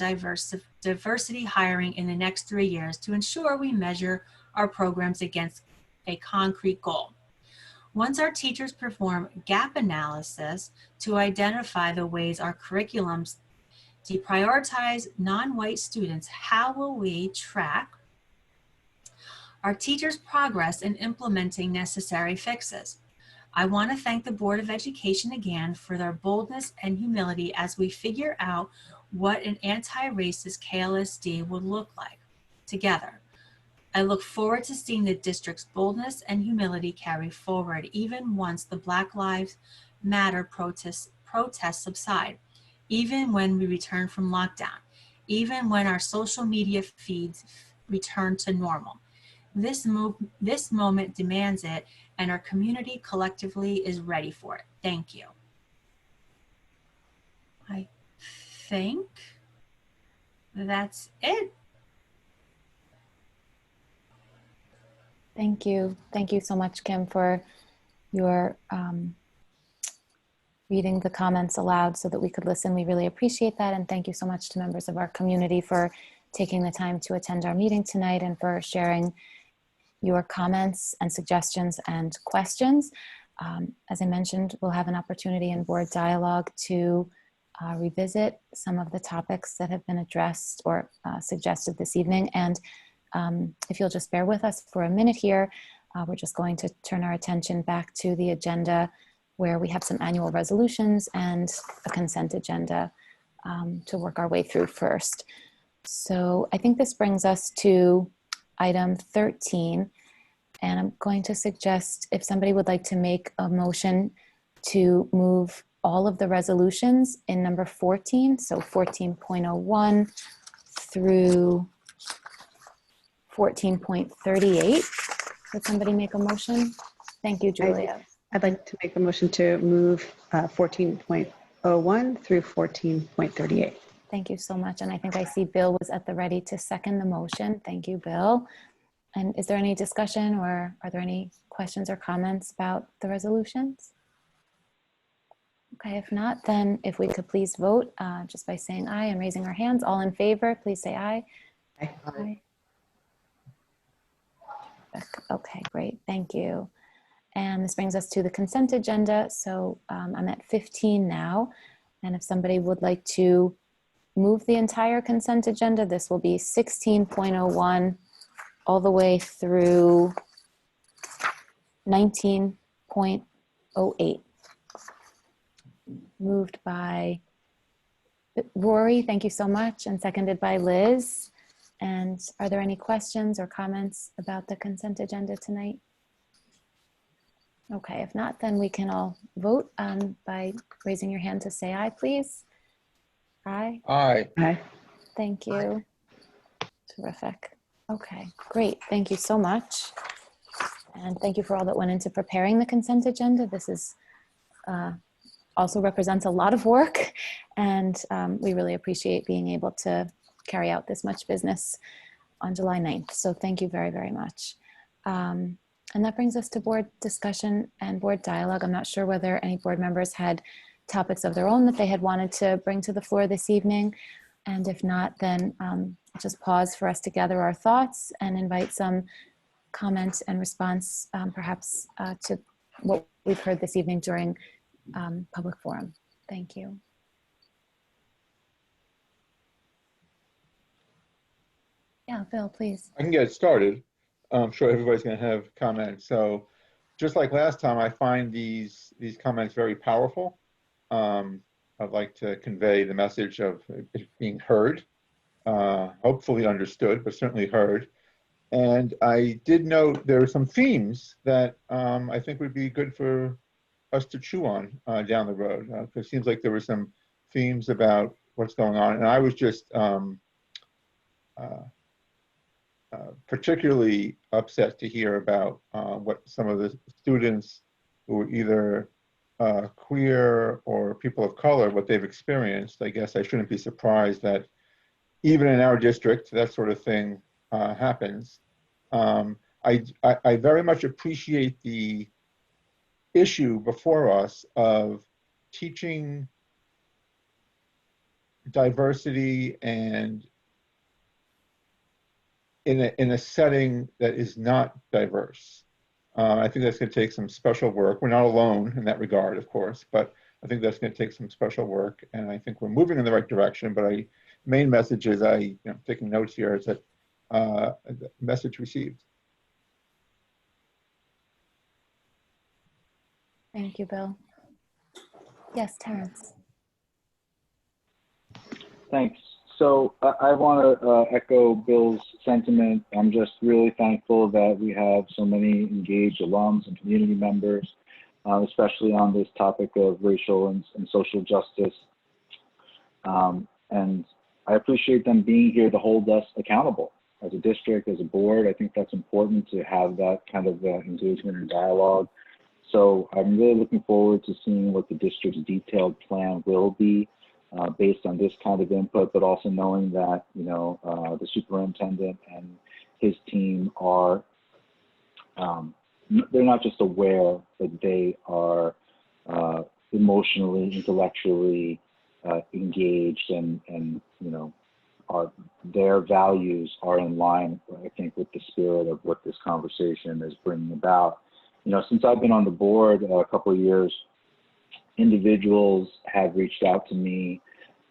[SPEAKER 2] diversity hiring in the next 3 years to ensure we measure our programs against a concrete goal? Once our teachers perform gap analysis to identify the ways our curriculums deprioritize non-white students, how will we track our teachers' progress in implementing necessary fixes? I want to thank the Board of Education again for their boldness and humility as we figure out what an anti-racist KLSD would look like together. I look forward to seeing the district's boldness and humility carry forward even once the Black Lives Matter protests subside, even when we return from lockdown, even when our social media feeds return to normal. This moment demands it, and our community collectively is ready for it. Thank you. I think that's it.
[SPEAKER 10] Thank you. Thank you so much, Kim, for your reading the comments aloud so that we could listen. We really appreciate that. And thank you so much to members of our community for taking the time to attend our meeting tonight and for sharing your comments and suggestions and questions. As I mentioned, we'll have an opportunity in board dialogue to revisit some of the topics that have been addressed or suggested this evening. And if you'll just bear with us for a minute here, we're just going to turn our attention back to the agenda where we have some annual resolutions and a consent agenda to work our way through first. So I think this brings us to item 13, and I'm going to suggest if somebody would like to make a motion to move all of the resolutions in number 14, so 14.01 through 14.38. Would somebody make a motion? Thank you, Julia.
[SPEAKER 11] I'd like to make a motion to move 14.01 through 14.38.
[SPEAKER 10] Thank you so much. And I think I see Bill was at the ready to second the motion. Thank you, Bill. And is there any discussion or are there any questions or comments about the resolutions? Okay, if not, then if we could please vote just by saying aye and raising our hands. All in favor, please say aye.
[SPEAKER 11] Aye.
[SPEAKER 10] Aye. Okay, great. Thank you. And this brings us to the consent agenda. So I'm at 15 now. And if somebody would like to move the entire consent agenda, this will be 16.01 all the way through 19.08. Moved by Rory, thank you so much, and seconded by Liz. And are there any questions or comments about the consent agenda tonight? Okay, if not, then we can all vote by raising your hand to say aye, please. Aye.
[SPEAKER 3] Aye.
[SPEAKER 11] Aye.
[SPEAKER 10] Thank you. Terrific. Okay, great. Thank you so much. And thank you for all that went into preparing the consent agenda. This is also represents a lot of work, and we really appreciate being able to carry out this much business on July 9th. So thank you very, very much. And that brings us to board discussion and board dialogue. I'm not sure whether any board members had topics of their own that they had wanted to bring to the floor this evening. And if not, then just pause for us to gather our thoughts and invite some comment and response, perhaps to what we've heard this evening during public forum. Thank you. Yeah, Bill, please.
[SPEAKER 3] I can get it started. I'm sure everybody's going to have comments. So just like last time, I find these comments very powerful. I'd like to convey the message of it being heard, hopefully understood, but certainly heard. And I did note there are some themes that I think would be good for us to chew on down the road. It seems like there were some themes about what's going on. And I was just particularly upset to hear about what some of the students who were either queer or people of color, what they've experienced. I guess I shouldn't be surprised that even in our district, that sort of thing happens. I very much appreciate the issue before us of teaching diversity and in a setting that is not diverse. I think that's going to take some special work. We're not alone in that regard, of course, but I think that's going to take some special work, and I think we're moving in the right direction. But main message is taking notes here is that the message received.
[SPEAKER 10] Thank you, Bill. Yes, Terrence.
[SPEAKER 12] Thanks. So I want to echo Bill's sentiment. I'm just really thankful that we have so many engaged alums and community members, especially on this topic of racial and social justice. And I appreciate them being here to hold us accountable as a district, as a board. I think that's important to have that kind of engagement and dialogue. So I'm really looking forward to seeing what the district's detailed plan will be based on this kind of input, but also knowing that, the superintendent and his team are, they're not just aware, but they are emotionally, intellectually engaged and their values are in line, I think, with the spirit of what this conversation is bringing about. Since I've been on the board a couple of years, individuals have reached out to me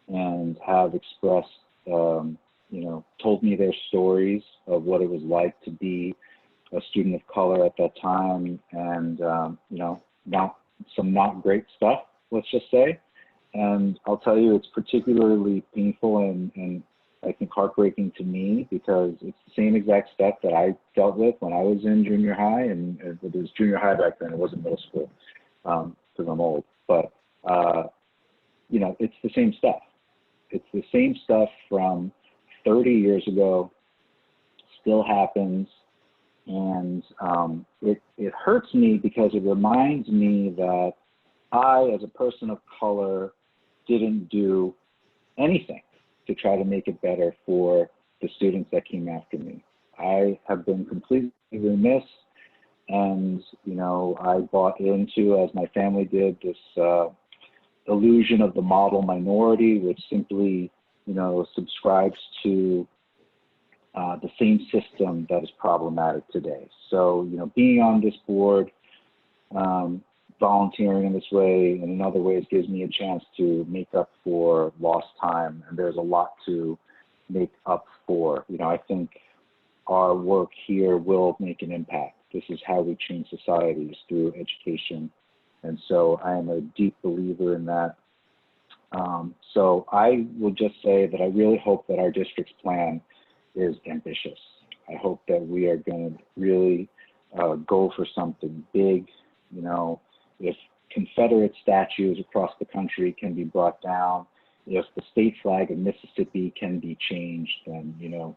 [SPEAKER 12] and have expressed, told me their stories of what it was like to be a student of color at that time, and some not great stuff, let's just say. And I'll tell you, it's particularly painful and I think heartbreaking to me, because it's the same exact stuff that I dealt with when I was in junior high, and it was junior high back then, it wasn't middle school, because I'm old. But, it's the same stuff. It's the same stuff from 30 years ago, still happens. And it hurts me because it reminds me that I, as a person of color, didn't do anything to try to make it better for the students that came after me. I have been completely remiss, and I bought into, as my family did, this illusion of the model minority, which simply subscribes to the same system that is problematic today. So being on this board, volunteering in this way and in other ways gives me a chance to make up for lost time, and there's a lot to make up for. I think our work here will make an impact. This is how we change societies, through education, and so I am a deep believer in that. So I will just say that I really hope that our district's plan is ambitious. I hope that we are going to really go for something big. If Confederate statues across the country can be brought down, if the state flag of Mississippi can be changed, then,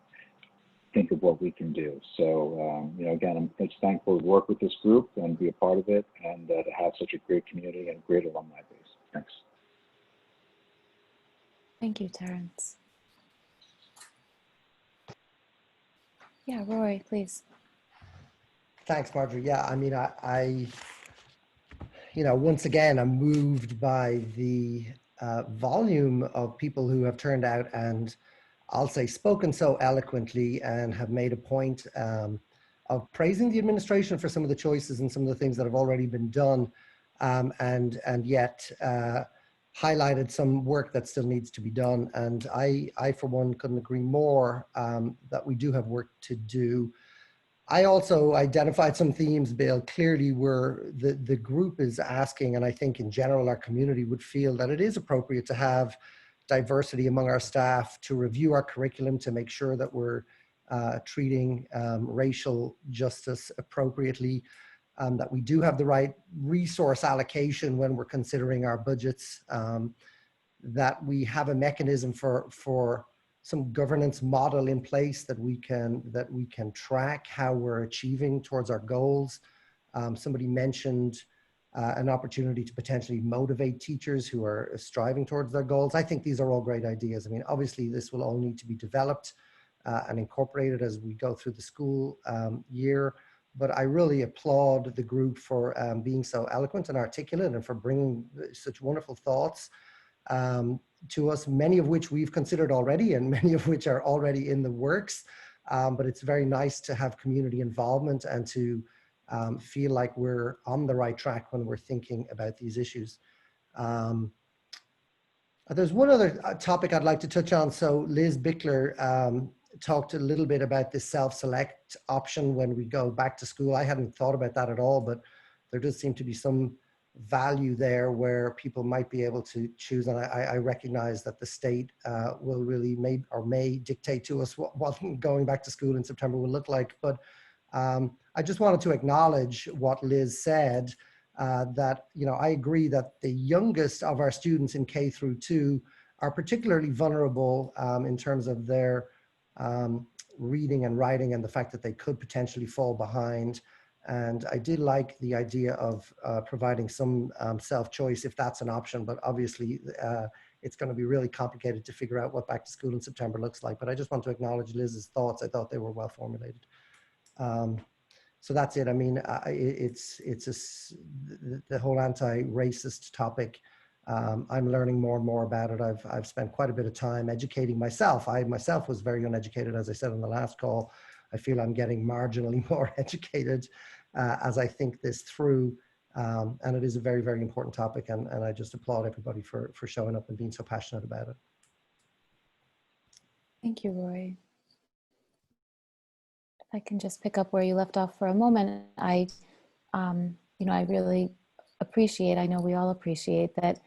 [SPEAKER 12] think of what we can do. So, again, I'm just thankful to work with this group and be a part of it, and to have such a great community and great alumni base. Thanks.
[SPEAKER 10] Thank you, Terrence. Yeah, Rory, please.
[SPEAKER 9] Thanks, Marjorie. Yeah, I mean, once again, I'm moved by the volume of people who have turned out and, I'll say, spoken so eloquently and have made a point of praising the administration for some of the choices and some of the things that have already been done, and yet highlighted some work that still needs to be done. And I for one, couldn't agree more that we do have work to do. I also identified some themes, Bill, clearly where the group is asking, and I think in general our community would feel that it is appropriate to have diversity among our staff, to review our curriculum, to make sure that we're treating racial justice appropriately, that we do have the right resource allocation when we're considering our budgets. that we have a mechanism for some governance model in place that we can track how we're achieving towards our goals. Somebody mentioned an opportunity to potentially motivate teachers who are striving towards their goals. I think these are all great ideas. I mean, obviously this will all need to be developed and incorporated as we go through the school year. But I really applaud the group for being so eloquent and articulate and for bringing such wonderful thoughts to us, many of which we've considered already and many of which are already in the works. But it's very nice to have community involvement and to feel like we're on the right track when we're thinking about these issues. There's one other topic I'd like to touch on. So Liz Bickler talked a little bit about this self-select option when we go back to school. I hadn't thought about that at all, but there does seem to be some value there where people might be able to choose. And I recognize that the state will really may dictate to us what going back to school in September will look like. But I just wanted to acknowledge what Liz said, that, you know, I agree that the youngest of our students in K through 2 are particularly vulnerable in terms of their reading and writing and the fact that they could potentially fall behind. And I did like the idea of providing some self-choice if that's an option, but obviously it's going to be really complicated to figure out what back to school in September looks like. But I just want to acknowledge Liz's thoughts. I thought they were well formulated. So that's it. I mean, the whole anti-racist topic. I'm learning more and more about it. I've spent quite a bit of time educating myself. I myself was very uneducated, as I said on the last call. I feel I'm getting marginally more educated as I think this through. And it is a very, very important topic. And I just applaud everybody for showing up and being so passionate about it.
[SPEAKER 10] Thank you, Roy. If I can just pick up where you left off for a moment, I really appreciate, I know we all appreciate that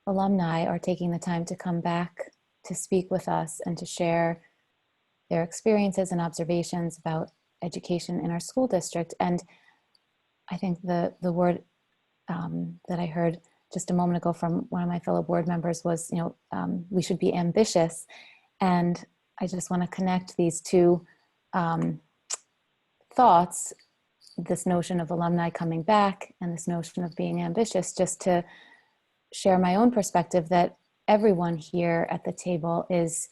[SPEAKER 10] alumni are taking the time to come back to speak with us and to share their experiences and observations about education in our school district. And I think the word that I heard just a moment ago from one of my fellow board members was, we should be ambitious. And I just want to connect these two thoughts, this notion of alumni coming back and this notion of being ambitious, just to share my own perspective that everyone here at the table is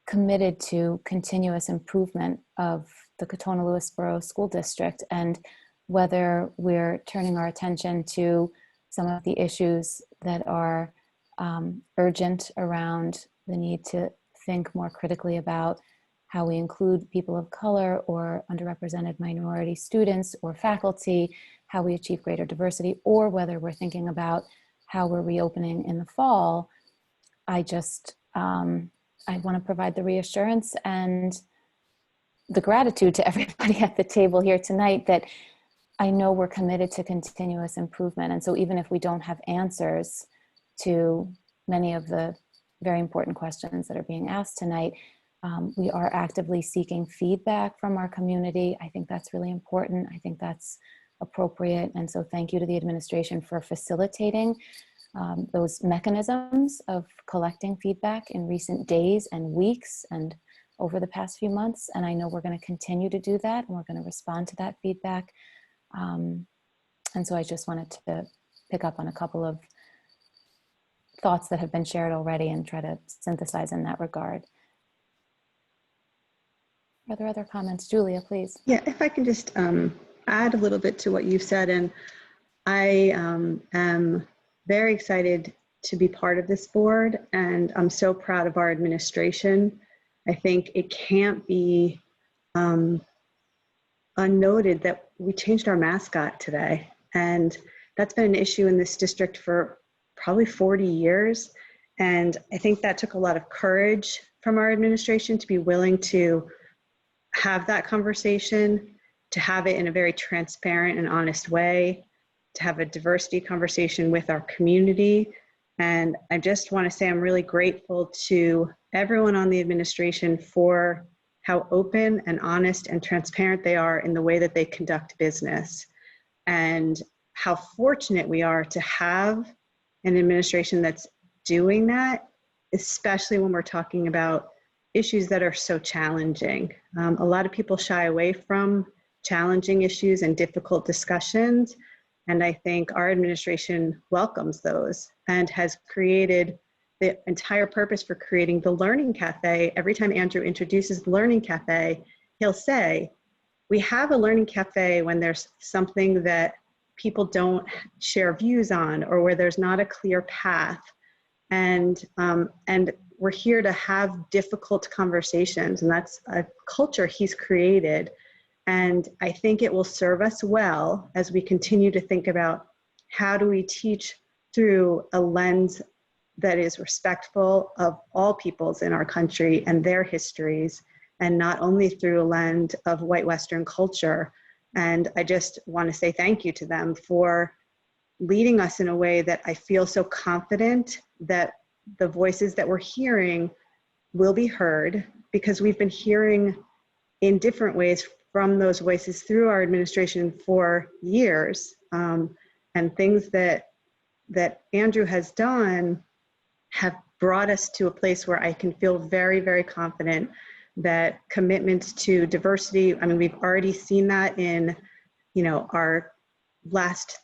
[SPEAKER 10] committed to continuous improvement of the Katonah Lewisboro School District. And whether we're turning our attention to some of the issues that are urgent around the need to think more critically about how we include people of color or underrepresented minority students or faculty, how we achieve greater diversity, or whether we're thinking about how we're reopening in the fall, I just, I want to provide the reassurance and the gratitude to everybody at the table here tonight that I know we're committed to continuous improvement. And so even if we don't have answers to many of the very important questions that are being asked tonight, we are actively seeking feedback from our community. I think that's really important. I think that's appropriate. And so thank you to the administration for facilitating those mechanisms of collecting feedback in recent days and weeks and over the past few months. And I know we're going to continue to do that, and we're going to respond to that feedback. And so I just wanted to pick up on a couple of thoughts that have been shared already and try to synthesize in that regard. Are there other comments? Julia, please.
[SPEAKER 11] Yeah, if I can just add a little bit to what you've said. And I am very excited to be part of this board, and I'm so proud of our administration. I think it can't be unnoted that we changed our mascot today, and that's been an issue in this district for probably 40 years. And I think that took a lot of courage from our administration to be willing to have that conversation, to have it in a very transparent and honest way, to have a diversity conversation with our community. And I just want to say I'm really grateful to everyone on the administration for how open and honest and transparent they are in the way that they conduct business, and how fortunate we are to have an administration that's doing that, especially when we're talking about issues that are so challenging. A lot of people shy away from challenging issues and difficult discussions. And I think our administration welcomes those and has created the entire purpose for creating the Learning Cafe. Every time Andrew introduces the Learning Cafe, he'll say, we have a Learning Cafe when there's something that people don't share views on or where there's not a clear path. And we're here to have difficult conversations, and that's a culture he's created. And I think it will serve us well as we continue to think about how do we teach through a lens that is respectful of all peoples in our country and their histories, and not only through a lens of white Western culture. And I just want to say thank you to them for leading us in a way that I feel so confident that the voices that we're hearing will be heard, because we've been hearing in different ways from those voices through our administration for years. And things that Andrew has done have brought us to a place where I can feel very, very confident that commitments to diversity, I mean, we've already seen that in, our last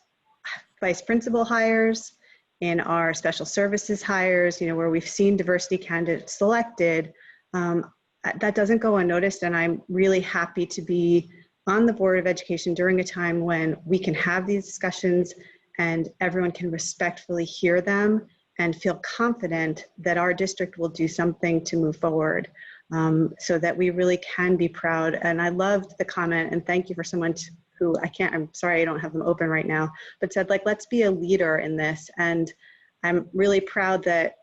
[SPEAKER 11] vice principal hires, in our special services hires, where we've seen diversity candidates selected. That doesn't go unnoticed, and I'm really happy to be on the Board of Education during a time when we can have these discussions and everyone can respectfully hear them and feel confident that our district will do something to move forward, so that we really can be proud. And I loved the comment, and thank you for someone who I'm sorry I don't have them open right now, but said, like, let's be a leader in this. And I'm really proud that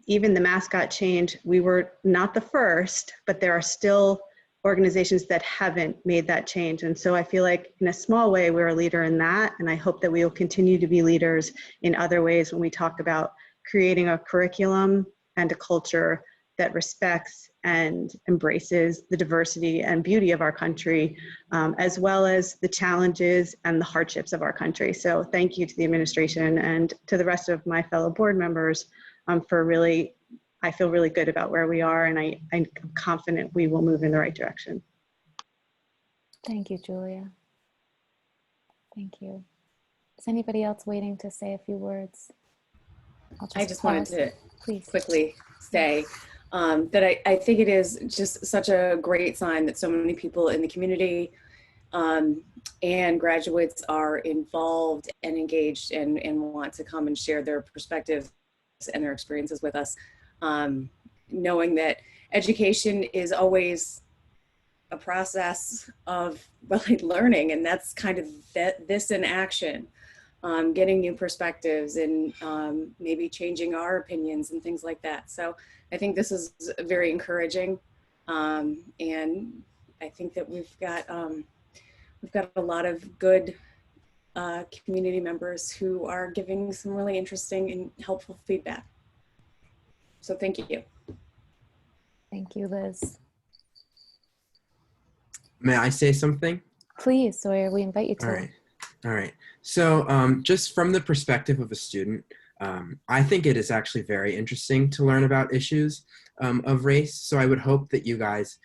[SPEAKER 11] even the mascot change, we were not the first, but there are still organizations that haven't made that change. And so I feel like in a small way, we're a leader in that. And I hope that we will continue to be leaders in other ways when we talk about creating a curriculum and a culture that respects and embraces the diversity and beauty of our country, as well as the challenges and the hardships of our country. So thank you to the administration and to the rest of my fellow board members for really, I feel really good about where we are, and I'm confident we will move in the right direction.
[SPEAKER 10] Thank you, Julia. Thank you. Is anybody else waiting to say a few words?
[SPEAKER 13] I just wanted to
[SPEAKER 10] please
[SPEAKER 13] quickly say that I think it is just such a great sign that so many people in the community and graduates are involved and engaged and want to come and share their perspectives and their experiences with us. Knowing that education is always a process of learning, and that's kind of this in action. Getting new perspectives and maybe changing our opinions and things like that. So I think this is very encouraging, and I think that we've got a lot of good community members who are giving some really interesting and helpful feedback. So thank you.
[SPEAKER 10] Thank you, Liz.
[SPEAKER 5] May I say something?
[SPEAKER 10] Please, Sawyer, we invite you to.
[SPEAKER 5] All right. So just from the perspective of a student, I think it is actually very interesting to learn about issues of race. So I would hope that you guys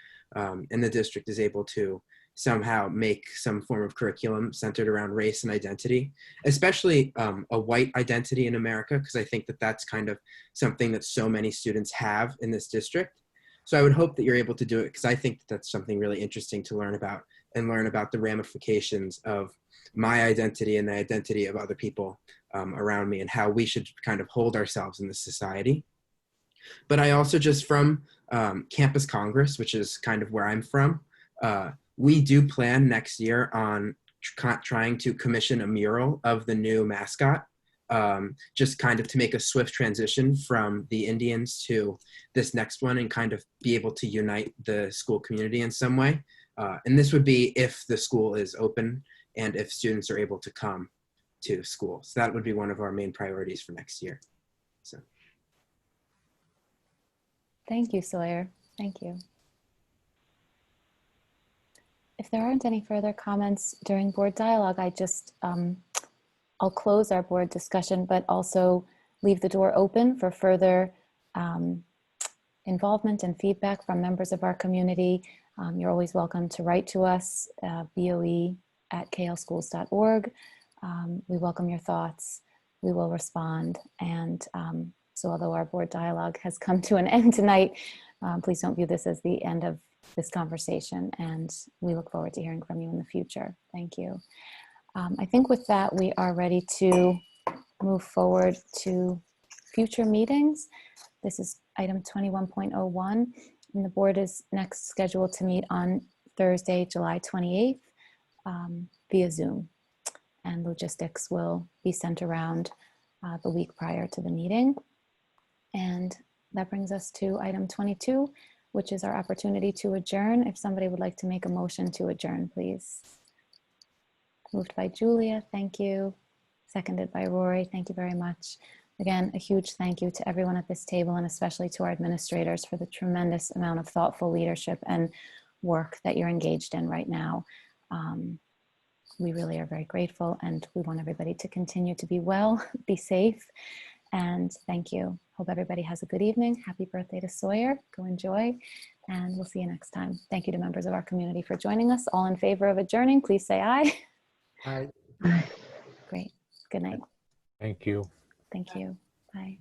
[SPEAKER 5] in the district is able to somehow make some form of curriculum centered around race and identity, especially a white identity in America, because I think that that's kind of something that so many students have in this district. So I would hope that you're able to do it, because I think that that's something really interesting to learn about, and learn about the ramifications of my identity and the identity of other people around me, and how we should kind of hold ourselves in this society. But I also, just from Campus Congress, which is kind of where I'm from, we do plan next year on trying to commission a mural of the new mascot, just kind of to make a swift transition from the Indians to this next one, and kind of be able to unite the school community in some way. And this would be if the school is open and if students are able to come to school. So that would be one of our main priorities for next year. So.
[SPEAKER 10] Thank you, Sawyer. Thank you. If there aren't any further comments during board dialogue, I just, I'll close our board discussion, but also leave the door open for further involvement and feedback from members of our community. You're always welcome to write to us, boe@klschools.org. We welcome your thoughts. We will respond. And so although our board dialogue has come to an end tonight, please don't view this as the end of this conversation. And we look forward to hearing from you in the future. Thank you. I think with that, we are ready to move forward to future meetings. This is item 21.01, and the board is next scheduled to meet on Thursday, July 28th via Zoom. And logistics will be sent around the week prior to the meeting. And that brings us to item 22, which is our opportunity to adjourn. If somebody would like to make a motion to adjourn, please. Moved by Julia, thank you. Seconded by Rory, thank you very much. Again, a huge thank you to everyone at this table and especially to our administrators for the tremendous amount of thoughtful leadership and work that you're engaged in right now. We really are very grateful, and we want everybody to continue to be well, be safe, and thank you. Hope everybody has a good evening. Happy birthday to Sawyer. Go enjoy, and we'll see you next time. Thank you to members of our community for joining us. All in favor of adjourning, please say aye.
[SPEAKER 9] Aye.
[SPEAKER 10] Great. Good night.
[SPEAKER 7] Thank you.
[SPEAKER 10] Thank you. Bye.